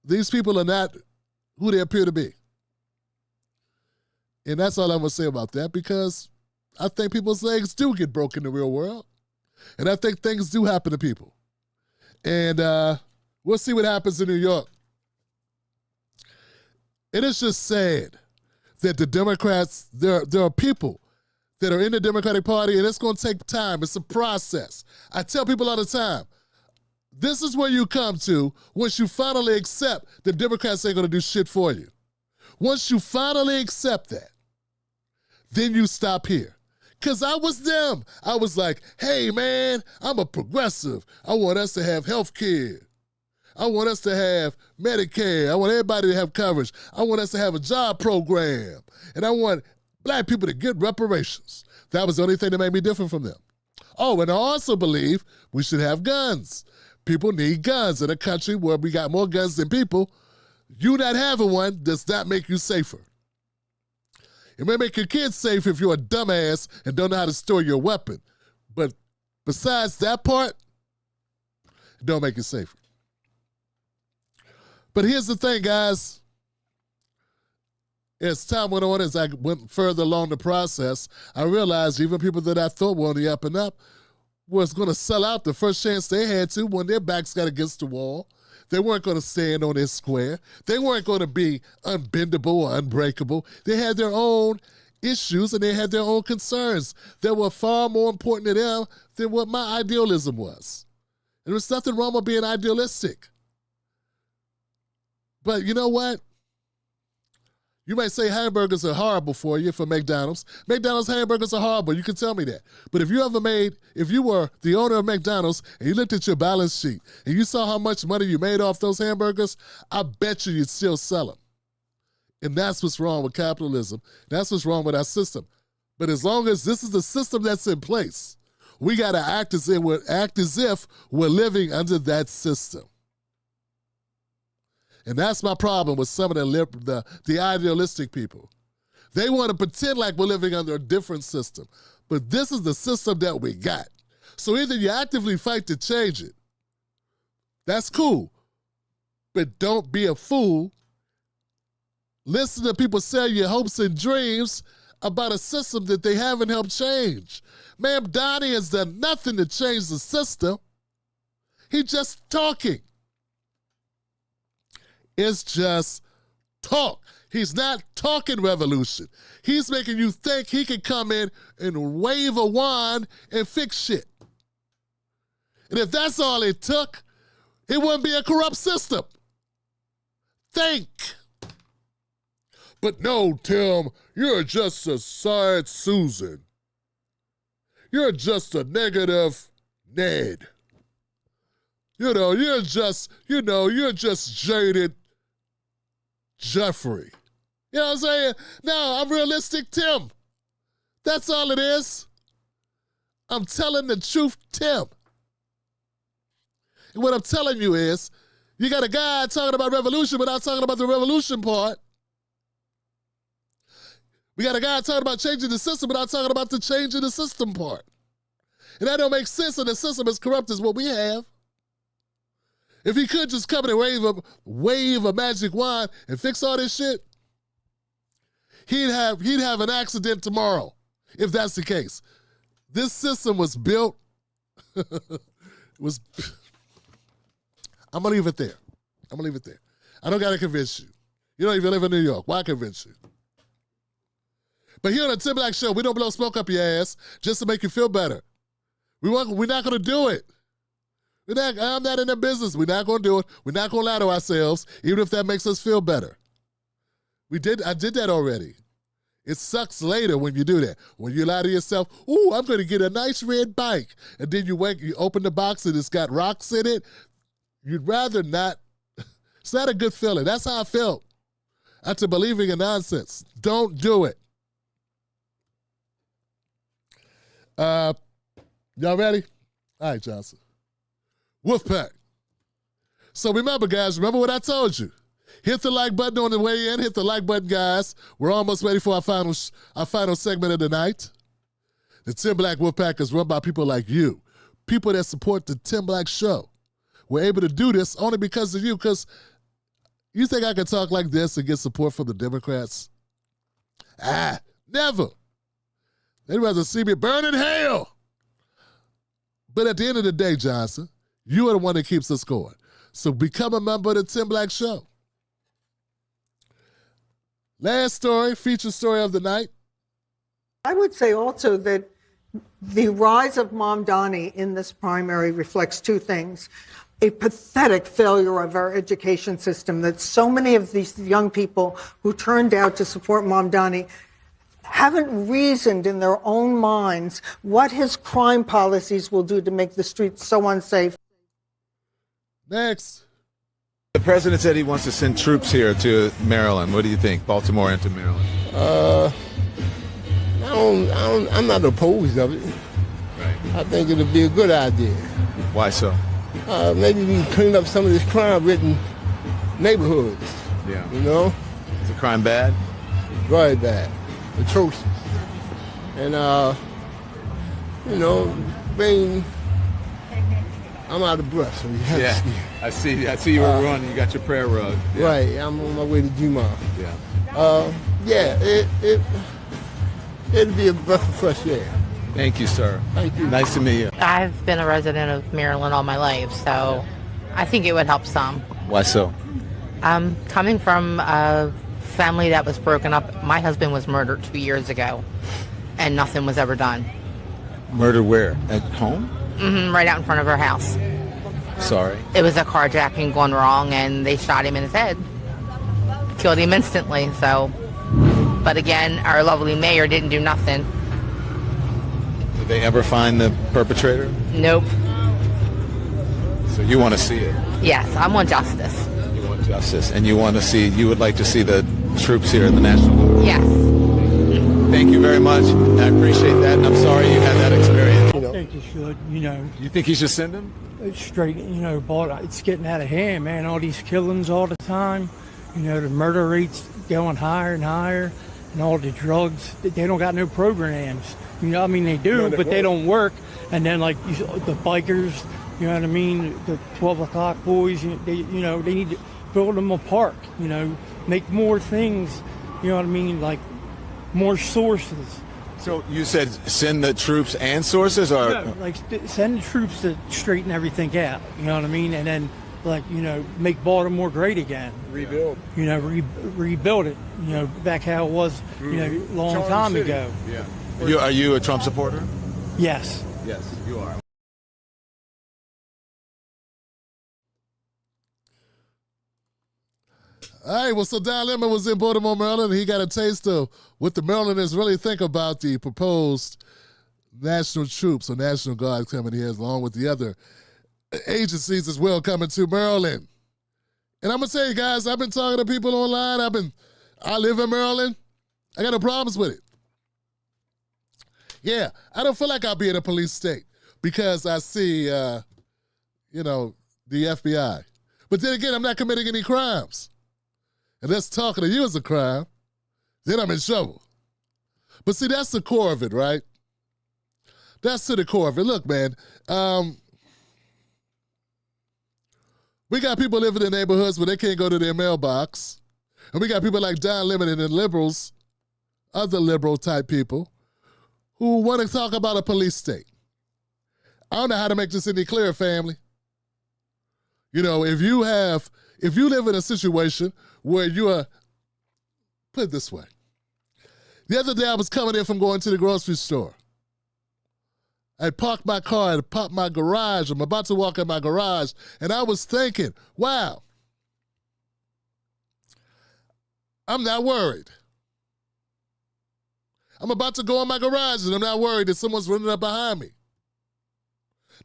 These people are not who they appear to be. And that's all I'm going to say about that, because I think people's legs do get broken in the real world. And I think things do happen to people. And we'll see what happens in New York. It is just sad that the Democrats, there are people that are in the Democratic Party, and it's going to take time. It's a process. I tell people all the time, this is where you come to once you finally accept the Democrats ain't going to do shit for you. Once you finally accept that, then you stop here. Because I was them. I was like, hey, man, I'm a progressive. I want us to have health care. I want us to have Medicare. I want everybody to have coverage. I want us to have a job program. And I want black people to get reparations. That was the only thing that made me different from them. Oh, and I also believe we should have guns. People need guns in a country where we got more guns than people. You not having one does not make you safer. It may make your kids safe if you're a dumbass and don't know how to store your weapon. But besides that part, it don't make you safer. But here's the thing, guys. As time went on, as I went further along the process, I realized even people that I thought were on the up and up was going to sell out the first chance they had to when their backs got against the wall. They weren't going to stand on their square. They weren't going to be unbendable or unbreakable. They had their own issues and they had their own concerns that were far more important to them than what my idealism was. And there's nothing wrong with being idealistic. But you know what? You might say hamburgers are horrible for you for McDonald's. McDonald's hamburgers are horrible. You can tell me that. But if you were the owner of McDonald's and you looked at your balance sheet and you saw how much money you made off those hamburgers, I bet you'd still sell them. And that's what's wrong with capitalism. That's what's wrong with our system. But as long as this is the system that's in place, we got to act as if we're living under that system. And that's my problem with some of the idealistic people. They want to pretend like we're living under a different system. But this is the system that we got. So either you actively fight to change it. That's cool. But don't be a fool. Listen to people sell you hopes and dreams about a system that they haven't helped change. Ma'am, Donnie has done nothing to change the system. He's just talking. It's just talk. He's not talking revolution. He's making you think he can come in and wave a wand and fix shit. And if that's all it took, it wouldn't be a corrupt system. Think. But no, Tim, you're just a sad Susan. You're just a negative Ned. You're just jaded Jeffrey. You know what I'm saying? No, I'm realistic Tim. That's all it is. I'm telling the truth, Tim. And what I'm telling you is, you got a guy talking about revolution, but not talking about the revolution part. We got a guy talking about changing the system, but not talking about the changing the system part. And that don't make sense, and the system is corrupt as what we have. If he could just come in and wave a magic wand and fix all this shit, he'd have an accident tomorrow, if that's the case. This system was built, I'm going to leave it there. I don't got to convince you. You don't even live in New York. Why convince you? But here on the Tim Black Show, we don't blow smoke up your ass just to make you feel better. We're not going to do it. I'm not in the business. We're not going to do it. We're not going to lie to ourselves, even if that makes us feel better. I did that already. It sucks later when you do that. When you lie to yourself, ooh, I'm going to get a nice red bike. And then you open the box and it's got rocks in it. You'd rather not. It's not a good feeling. That's how I felt after believing in nonsense. Don't do it. Y'all ready? All right, Johnson. Wolfpack. So remember, guys, remember what I told you. Hit the like button on the way in. Hit the like button, guys. We're almost ready for our final segment of the night. The Tim Black Wolfpack is run by people like you, people that support the Tim Black Show. We're able to do this only because of you, because you think I can talk like this and get support from the Democrats? Never. They'd rather see me burn in hell. But at the end of the day, Johnson, you are the one that keeps us going. So become a member of the Tim Black Show. Last story, feature story of the night. I would say also that the rise of Mom Donnie in this primary reflects two things. A pathetic failure of our education system, that so many of these young people who turned out to support Mom Donnie haven't reasoned in their own minds what his crime policies will do to make the streets so unsafe. Next. The president said he wants to send troops here to Maryland. What do you think? Baltimore into Maryland? I'm not opposed of it. Right. I think it'll be a good idea. Why so? Maybe we can clean up some of this crime-ridden neighborhoods. Yeah. You know? Is the crime bad? Very bad. Atrocious. And, I'm out of breath. So yeah. I see you were running. You got your prayer rug. Yeah. Right. I'm on my way to Juma. Yeah. It'll be a breath of fresh air. Thank you, sir. Thank you. Nice to meet you. I've been a resident of Maryland all my life, so I think it would help some. Why so? Coming from a family that was broken up, my husband was murdered 2 years ago, and nothing was ever done. Murder where? At home? Right out in front of our house. Sorry. It was a carjacking gone wrong, and they shot him in his head. Killed him instantly, so. But again, our lovely mayor didn't do nothing. Did they ever find the perpetrator? Nope. So you want to see it? Yes, I want justice. You want justice, and you would like to see the troops here in the National Guard? Yes. Thank you very much. I appreciate that, and I'm sorry you had that experience. I think you should, You think he should send him? It's straight, but it's getting out of hand, man. All these killings all the time. The murder rates going higher and higher, and all the drugs. They don't got no programs. They do, but they don't work. And then, like, the bikers, you know what I mean? The 12 o'clock boys, they need to build them a park, make more things, you know what I mean? Like, more sources. So you said send the troops and sources, or no, like send the troops to straighten everything out. You know what I mean? And then, make Baltimore great again. Rebuild. Rebuild it. Back how it was. Long time ago. Yeah. Are you a Trump supporter? Yes. Yes, you are. All right, well, so Don Lemon was in Baltimore, Maryland, and he got a taste of what the Marylanders really think about the proposed national troops or National Guard coming here, along with the other agencies as well coming to Maryland. And I'm gonna tell you guys, I've been talking to people online. I live in Maryland. I got no problems with it. Yeah, I don't feel like I'll be in a police state because I see, the FBI. But then again, I'm not committing any crimes. And that's talking to you is a crime. Then I'm in trouble. But see, that's the core of it, right? That's to the core of it. Look, man, we got people living in neighborhoods where they can't go to their mailbox. And we got people like Don Lemon and liberals, other liberal type people, who want to talk about a police state. I don't know how to make this any clearer, family. You know, if you live in a situation where you are, put it this way. The other day I was coming in from going to the grocery store. I parked my car and popped my garage. I'm about to walk in my garage, and I was thinking, wow, I'm not worried. I'm about to go in my garage, and I'm not worried that someone's running up behind me.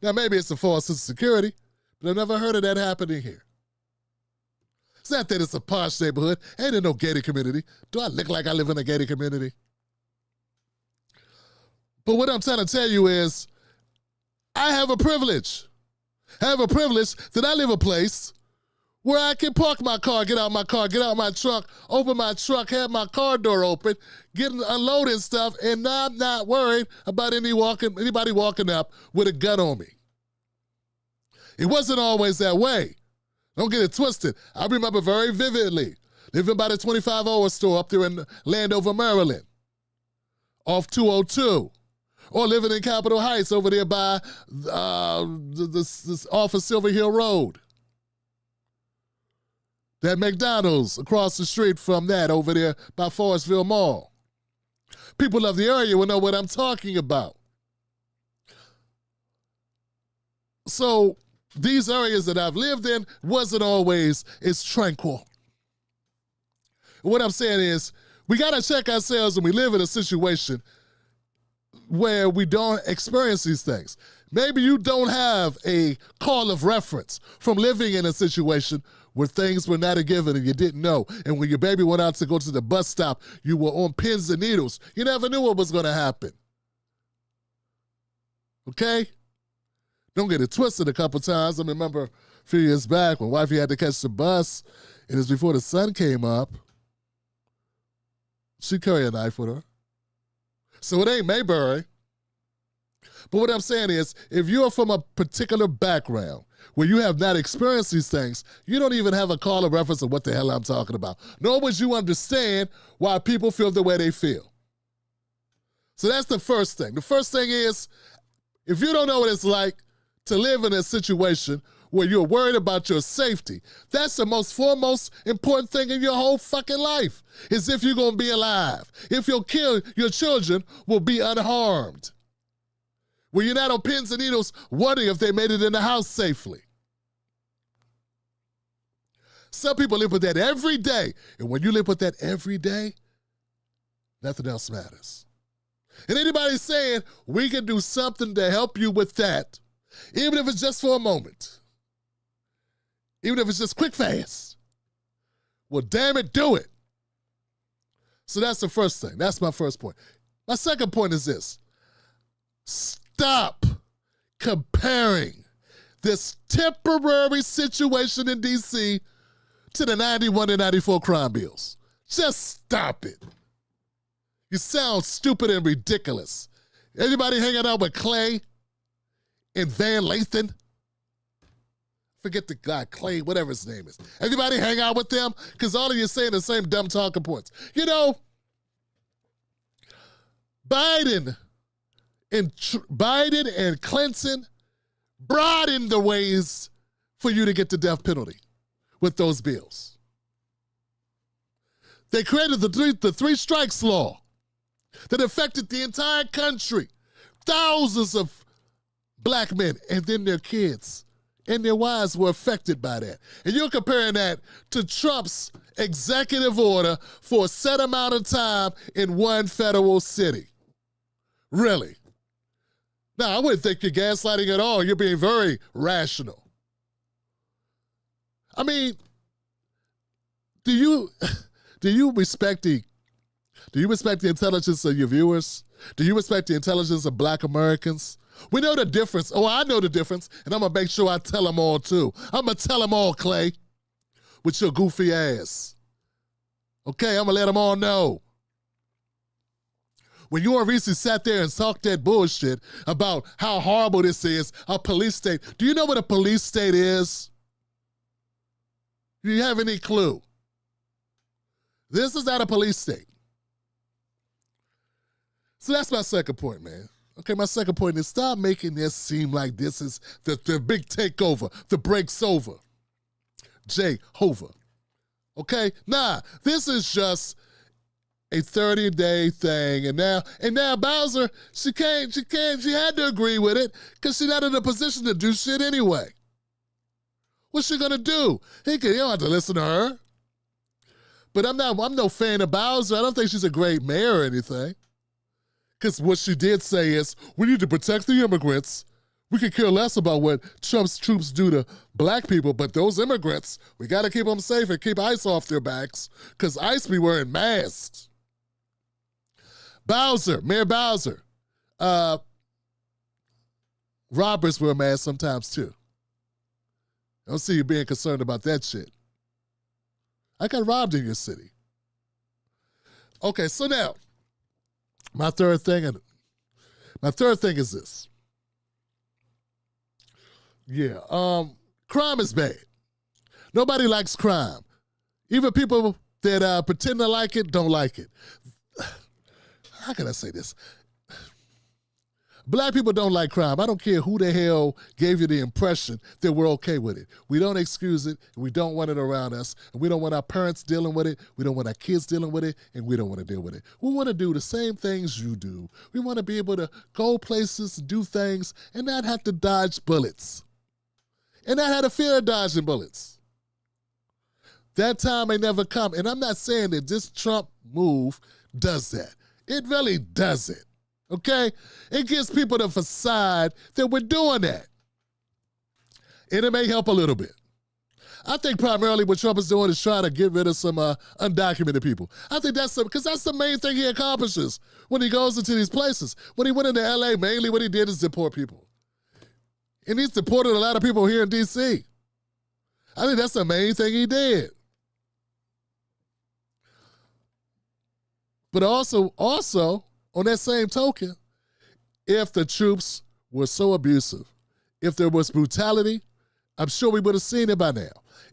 Now, maybe it's a false sense of security, but I've never heard of that happening here. It's not that it's a posh neighborhood. Ain't in no gated community. Do I look like I live in a gated community? But what I'm trying to tell you is, I have a privilege. I have a privilege that I live a place where I can park my car, get out my car, get out my truck, open my truck, have my car door open, unloading stuff, and I'm not worried about anybody walking up with a gun on me. It wasn't always that way. Don't get it twisted. I remember very vividly living by the 25-hour store up there in Landover, Maryland, off 202. Or living in Capitol Heights over there by this off of Silver Hill Road. That McDonald's across the street from that over there by Forestville Mall. People of the area will know what I'm talking about. So these areas that I've lived in wasn't always as tranquil. What I'm saying is, we got to check ourselves when we live in a situation where we don't experience these things. Maybe you don't have a call of reference from living in a situation where things were not a given and you didn't know. And when your baby went out to go to the bus stop, you were on pins and needles. You never knew what was going to happen. Okay? Don't get it twisted a couple times. I remember a few years back when wifey had to catch the bus, and it was before the sun came up. She carried a knife with her. So it ain't Mayberry. But what I'm saying is, if you're from a particular background where you have not experienced these things, you don't even have a call of reference of what the hell I'm talking about. Nor would you understand why people feel the way they feel. So that's the first thing. The first thing is, if you don't know what it's like to live in a situation where you're worried about your safety, that's the most foremost important thing in your whole fucking life, is if you're going to be alive. If your children will be unharmed. Where you're not on pins and needles wondering if they made it in the house safely. Some people live with that every day. And when you live with that every day, nothing else matters. And anybody saying we can do something to help you with that, even if it's just for a moment, even if it's just quick, fast, well, damn it, do it. So that's the first thing. That's my first point. My second point is this. Stop comparing this temporary situation in D.C. to the 91 and 94 crime bills. Just stop it. You sound stupid and ridiculous. Anybody hanging out with Clay and Van Lathan? Forget the guy, Clay, whatever his name is. Everybody hang out with them? Because all of you saying the same dumb talking points. You know, Biden and Clinton broadened the ways for you to get the death penalty with those bills. They created the three strikes law that affected the entire country. Thousands of black men and then their kids and their wives were affected by that. And you're comparing that to Trump's executive order for a set amount of time in one federal city. Really? Now, I wouldn't think you're gaslighting at all. You're being very rational. I mean, Do you respect the intelligence of your viewers? Do you respect the intelligence of Black Americans? We know the difference. Oh, I know the difference, and I'm going to make sure I tell them all, too. I'm going to tell them all, Clay, with your goofy ass. Okay, I'm going to let them all know. When you and Reese sat there and talked that bullshit about how horrible this is, a police state, do you know what a police state is? Do you have any clue? This is not a police state. So that's my second point, man. Okay, my second point is stop making this seem like this is the big takeover, the break's over. Jehovah. Okay? Nah, this is just a 30-day thing. And now Bowser, she had to agree with it because she's not in a position to do shit anyway. What's she gonna do? You don't have to listen to her. But I'm no fan of Bowser. I don't think she's a great mayor or anything. Because what she did say is, we need to protect the immigrants. We could care less about what Trump's troops do to Black people, but those immigrants, we got to keep them safe and keep ice off their backs, because ICE be wearing masks. Mayor Bowser. Robbers wear masks sometimes too. I don't see you being concerned about that shit. I got robbed in your city. Okay, so now, my third thing is this. Yeah, crime is bad. Nobody likes crime. Even people that pretend to like it don't like it. How can I say this? Black people don't like crime. I don't care who the hell gave you the impression that we're okay with it. We don't excuse it, and we don't want it around us, and we don't want our parents dealing with it, we don't want our kids dealing with it, and we don't want to deal with it. We want to do the same things you do. We want to be able to go places, do things, and not have to dodge bullets. And not have to fear of dodging bullets. That time may never come, and I'm not saying that this Trump move does that. It really doesn't. Okay? It gives people the facade that we're doing that. And it may help a little bit. I think primarily what Trump is doing is trying to get rid of some undocumented people. I think because that's the main thing he accomplishes when he goes into these places. When he went into LA, mainly what he did is deport people. And he's deported a lot of people here in DC. I think that's the main thing he did. But also, on that same token, if the troops were so abusive, if there was brutality, I'm sure we would have seen it by now.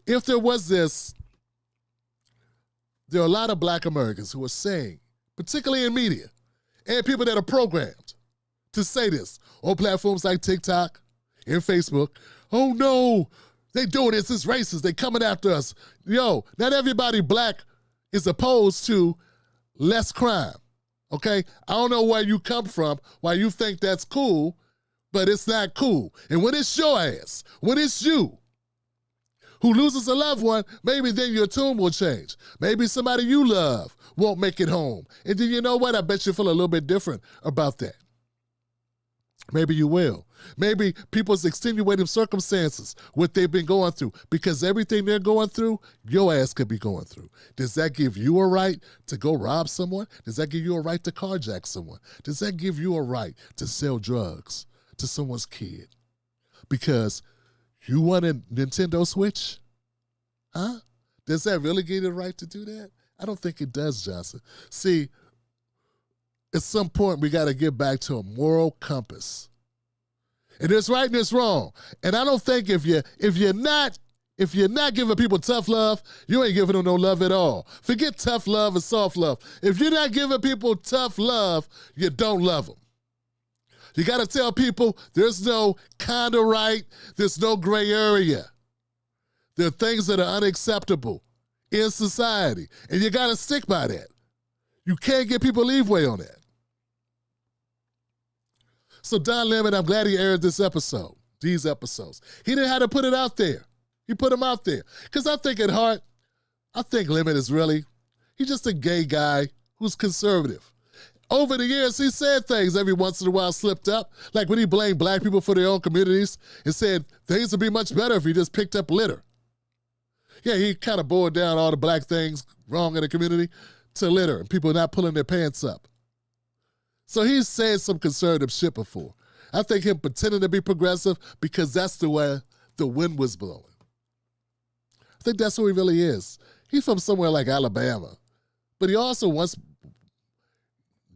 If there was this, there are a lot of Black Americans who are saying, particularly in media, and people that are programmed to say this on platforms like TikTok and Facebook, oh no, they doing this, it's racist, they coming after us. Yo, not everybody Black is opposed to less crime. Okay? I don't know where you come from, why you think that's cool, but it's not cool. And when it's your ass, when it's you who loses a loved one, maybe then your tune will change. Maybe somebody you love won't make it home. And then you know what? I bet you feel a little bit different about that. Maybe you will. Maybe people's extenuating circumstances, what they've been going through, because everything they're going through, your ass could be going through. Does that give you a right to go rob someone? Does that give you a right to carjack someone? Does that give you a right to sell drugs to someone's kid? Because you want a Nintendo Switch? Huh? Does that really give you the right to do that? I don't think it does, Johnson. See, at some point, we got to get back to a moral compass. And there's right and there's wrong. And I don't think if you're not giving people tough love, you ain't giving them no love at all. Forget tough love and soft love. If you're not giving people tough love, you don't love them. You got to tell people there's no kind of right, there's no gray area. There are things that are unacceptable in society, and you got to stick by that. You can't give people leeway on that. So Don Lemon, I'm glad he aired these episodes. He didn't have to put it out there. He put them out there. Because I think at heart, Lemon is he's just a gay guy who's conservative. Over the years, he said things every once in a while slipped up, like when he blamed Black people for their own communities and said things would be much better if he just picked up litter. Yeah, he kind of boiled down all the black things wrong in the community to litter and people not pulling their pants up. So he's said some conservative shit before. I think him pretending to be progressive because that's the way the wind was blowing. I think that's who he really is. He's from somewhere like Alabama, but he also wants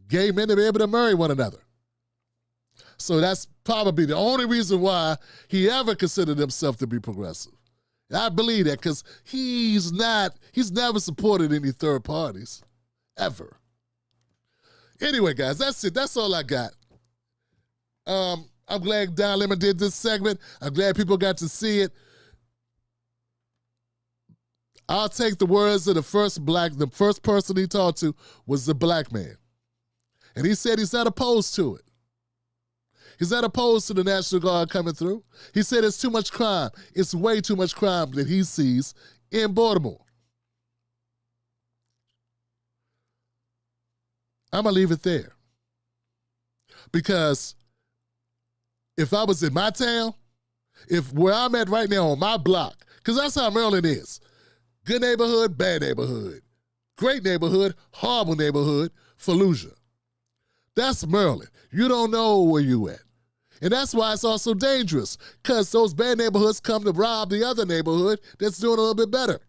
gay men to be able to marry one another. So that's probably the only reason why he ever considered himself to be progressive. And I believe that because he's never supported any third parties, ever. Anyway, guys, that's it. That's all I got. I'm glad Don Lemon did this segment. I'm glad people got to see it. I'll take the words of the first person he talked to was the black man. And he said he's not opposed to it. He's not opposed to the National Guard coming through. He said it's too much crime. It's way too much crime that he sees in Baltimore. I'm going to leave it there. Because if I was in my town, if where I'm at right now on my block, because that's how Maryland is. Good neighborhood, bad neighborhood. Great neighborhood, horrible neighborhood, Fallujah. That's Maryland. You don't know where you at. And that's why it's also dangerous, because those bad neighborhoods come to rob the other neighborhood that's doing a little bit better.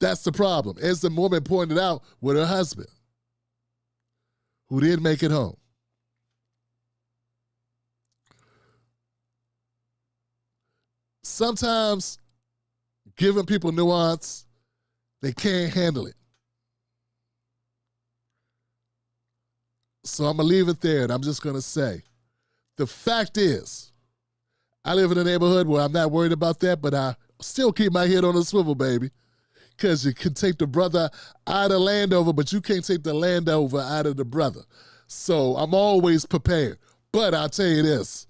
That's the problem, as the woman pointed out with her husband, who didn't make it home. Sometimes giving people nuance, they can't handle it. So I'm going to leave it there, and I'm just going to say, the fact is, I live in a neighborhood where I'm not worried about that, but I still keep my head on a swivel, baby, because you can take the brother out of Landover, but you can't take the Landover out of the brother. So I'm always prepared. But I'll tell you this.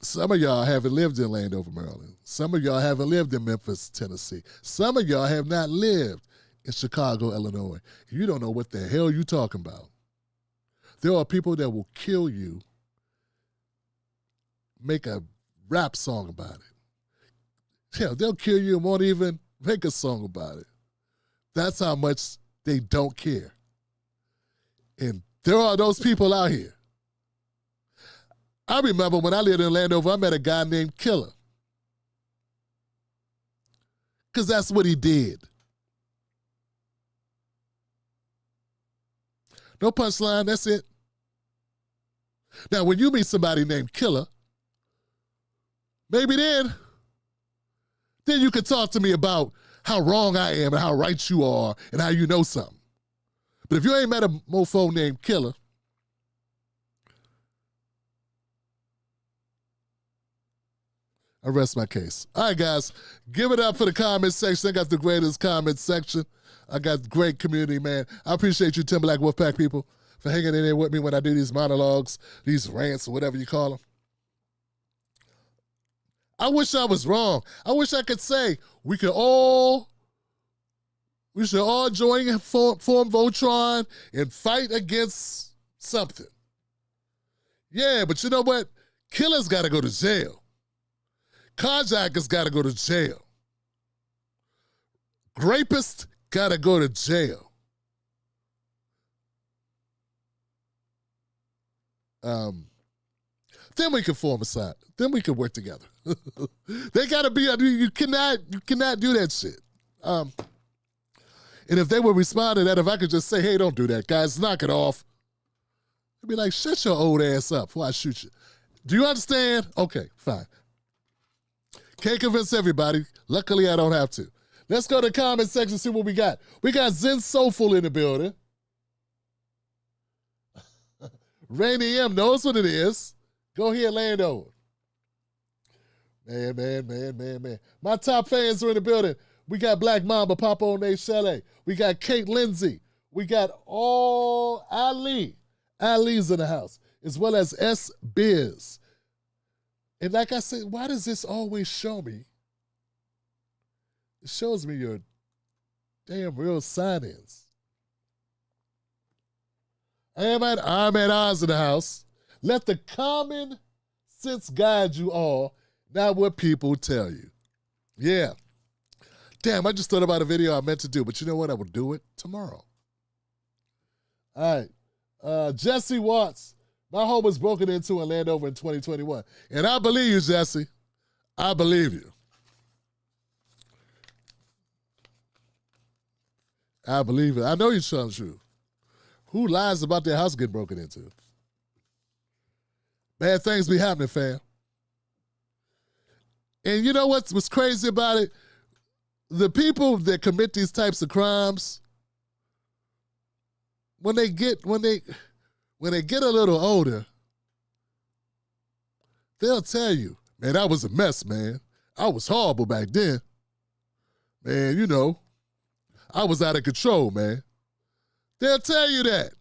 Some of y'all haven't lived in Landover, Maryland. Some of y'all haven't lived in Memphis, Tennessee. Some of y'all have not lived in Chicago, Illinois. You don't know what the hell you're talking about. There are people that will kill you, make a rap song about it. Yeah, they'll kill you and won't even make a song about it. That's how much they don't care. And there are those people out here. I remember when I lived in Landover, I met a guy named Killer. Because that's what he did. No punchline, that's it. Now, when you meet somebody named Killer, maybe then you can talk to me about how wrong I am and how right you are and how you know something. But if you ain't met a mofo named Killer, I rest my case. All right, guys, give it up for the comment section. I got the greatest comment section. I got great community, man. I appreciate you, Timberlake Wolfpack people, for hanging in there with me when I do these monologues, these rants, or whatever you call them. I wish I was wrong. I wish I could say we should all join and form Voltron and fight against something. Yeah, but you know what? Killers got to go to jail. Carjackers got to go to jail. Rapists got to go to jail. Then we can form a side. Then we can work together. They got to be. You cannot do that shit. And if they would respond to that, if I could just say, "Hey, don't do that, guys, knock it off," I'd be like, "Shut your old ass up before I shoot you." Do you understand? Okay, fine. Can't convince everybody. Luckily, I don't have to. Let's go to the comment section and see what we got. We got Zen Soulful in the building. Rainy M knows what it is. Go here, Landover. Man. My top fans are in the building. We got Black Mamba, Papa One Chalet. We got Kate Lindsay. We got all Ali. Ali's in the house, as well as S. Biz. And like I said, why does this always show me? It shows me your damn real sign-ins. I'm at Oz in the house. Let the common sense guide you all. not what people tell you. Yeah. Damn, I just thought about a video I meant to do, but you know what? I will do it tomorrow. All right. Jesse Watts. My home was broken into in Landover in 2021. And I believe you, Jesse. I believe you. I believe it. I know you're telling the truth. Who lies about their house getting broken into? Bad things be happening, fam. And you know what's crazy about it? The people that commit these types of crimes, when they get a little older, they'll tell you, man, I was a mess, man. I was horrible back then. Man, you know, I was out of control, man. They'll tell you that.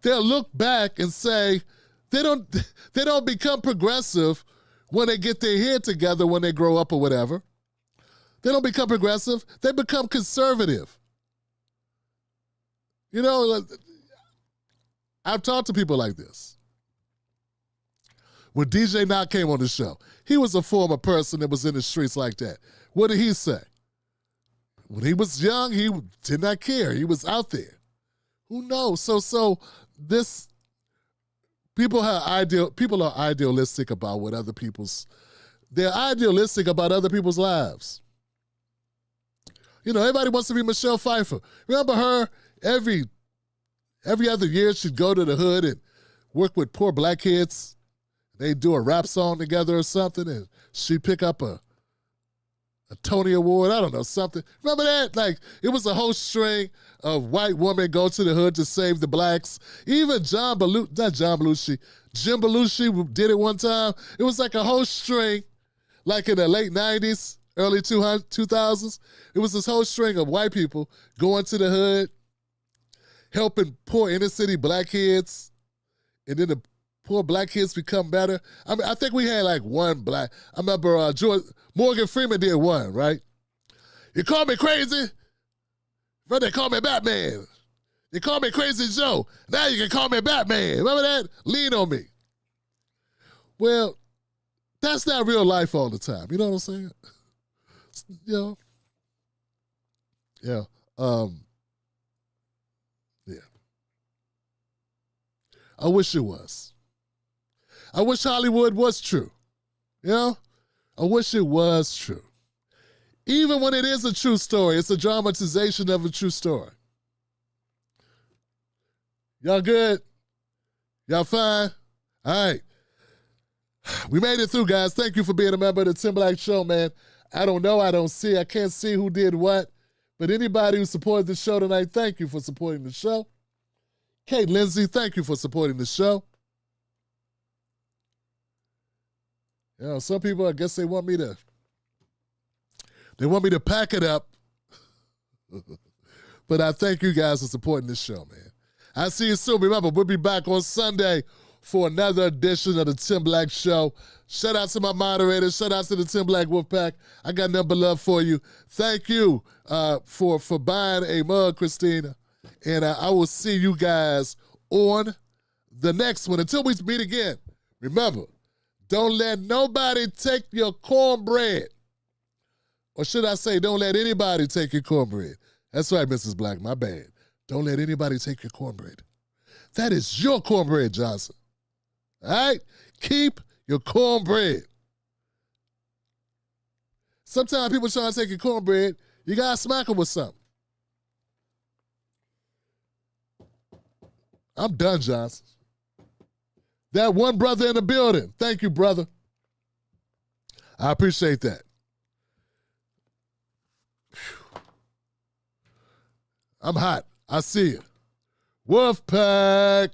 They'll look back and say they don't become progressive when they get their head together when they grow up or whatever. They don't become progressive. They become conservative. You know, I've talked to people like this. When DJ Knock came on the show, he was a former person that was in the streets like that. What did he say? When he was young, he did not care. He was out there. Who knows? So this people are idealistic about what other people's. They're idealistic about other people's lives. You know, everybody wants to be Michelle Pfeiffer. Remember her? Every other year she'd go to the hood and work with poor black kids. They'd do a rap song together or something, and she'd pick up a Tony Award, I don't know, something. Remember that? Like, it was a whole string of white women go to the hood to save the blacks. Even Jim Belushi did it one time. It was like a whole string, like in the late 90s, early 2000s. It was this whole string of white people going to the hood, helping poor inner city black kids, and then the poor black kids become better. I mean, I think we had like one black. I remember Morgan Freeman did one, right? You call me crazy, but they call me Batman. You call me Crazy Joe. Now you can call me Batman. Remember that? Lean on me. Well, that's not real life all the time. You know what I'm saying? You know? Yeah. Yeah. I wish it was. I wish Hollywood was true. You know? I wish it was true. Even when it is a true story, it's a dramatization of a true story. Y'all good? Y'all fine? All right. We made it through, guys. Thank you for being a member of the Tim Black Show, man. I don't know. I don't see. I can't see who did what. But anybody who supported the show tonight, thank you for supporting the show. Kate Lindsay, thank you for supporting the show. You know, some people, I guess they want me to pack it up. But I thank you guys for supporting this show, man. I'll see you soon. Remember, we'll be back on Sunday for another edition of the Tim Black Show. Shout out to my moderators. Shout out to the Tim Black Wolfpack. I got nothing but love for you. Thank you for buying a mug, Christina. And I will see you guys on the next one. Until we meet again, remember, don't let nobody take your cornbread. Or should I say, don't let anybody take your cornbread. That's right, Mrs. Black, my bad. Don't let anybody take your cornbread. That is your cornbread, Johnson. All right? Keep your cornbread. Sometimes people try to take your cornbread, you got to smack them with something. I'm done, Johnson. That one brother in the building. Thank you, brother. I appreciate that. Whew. I'm hot. I see you. Wolfpack.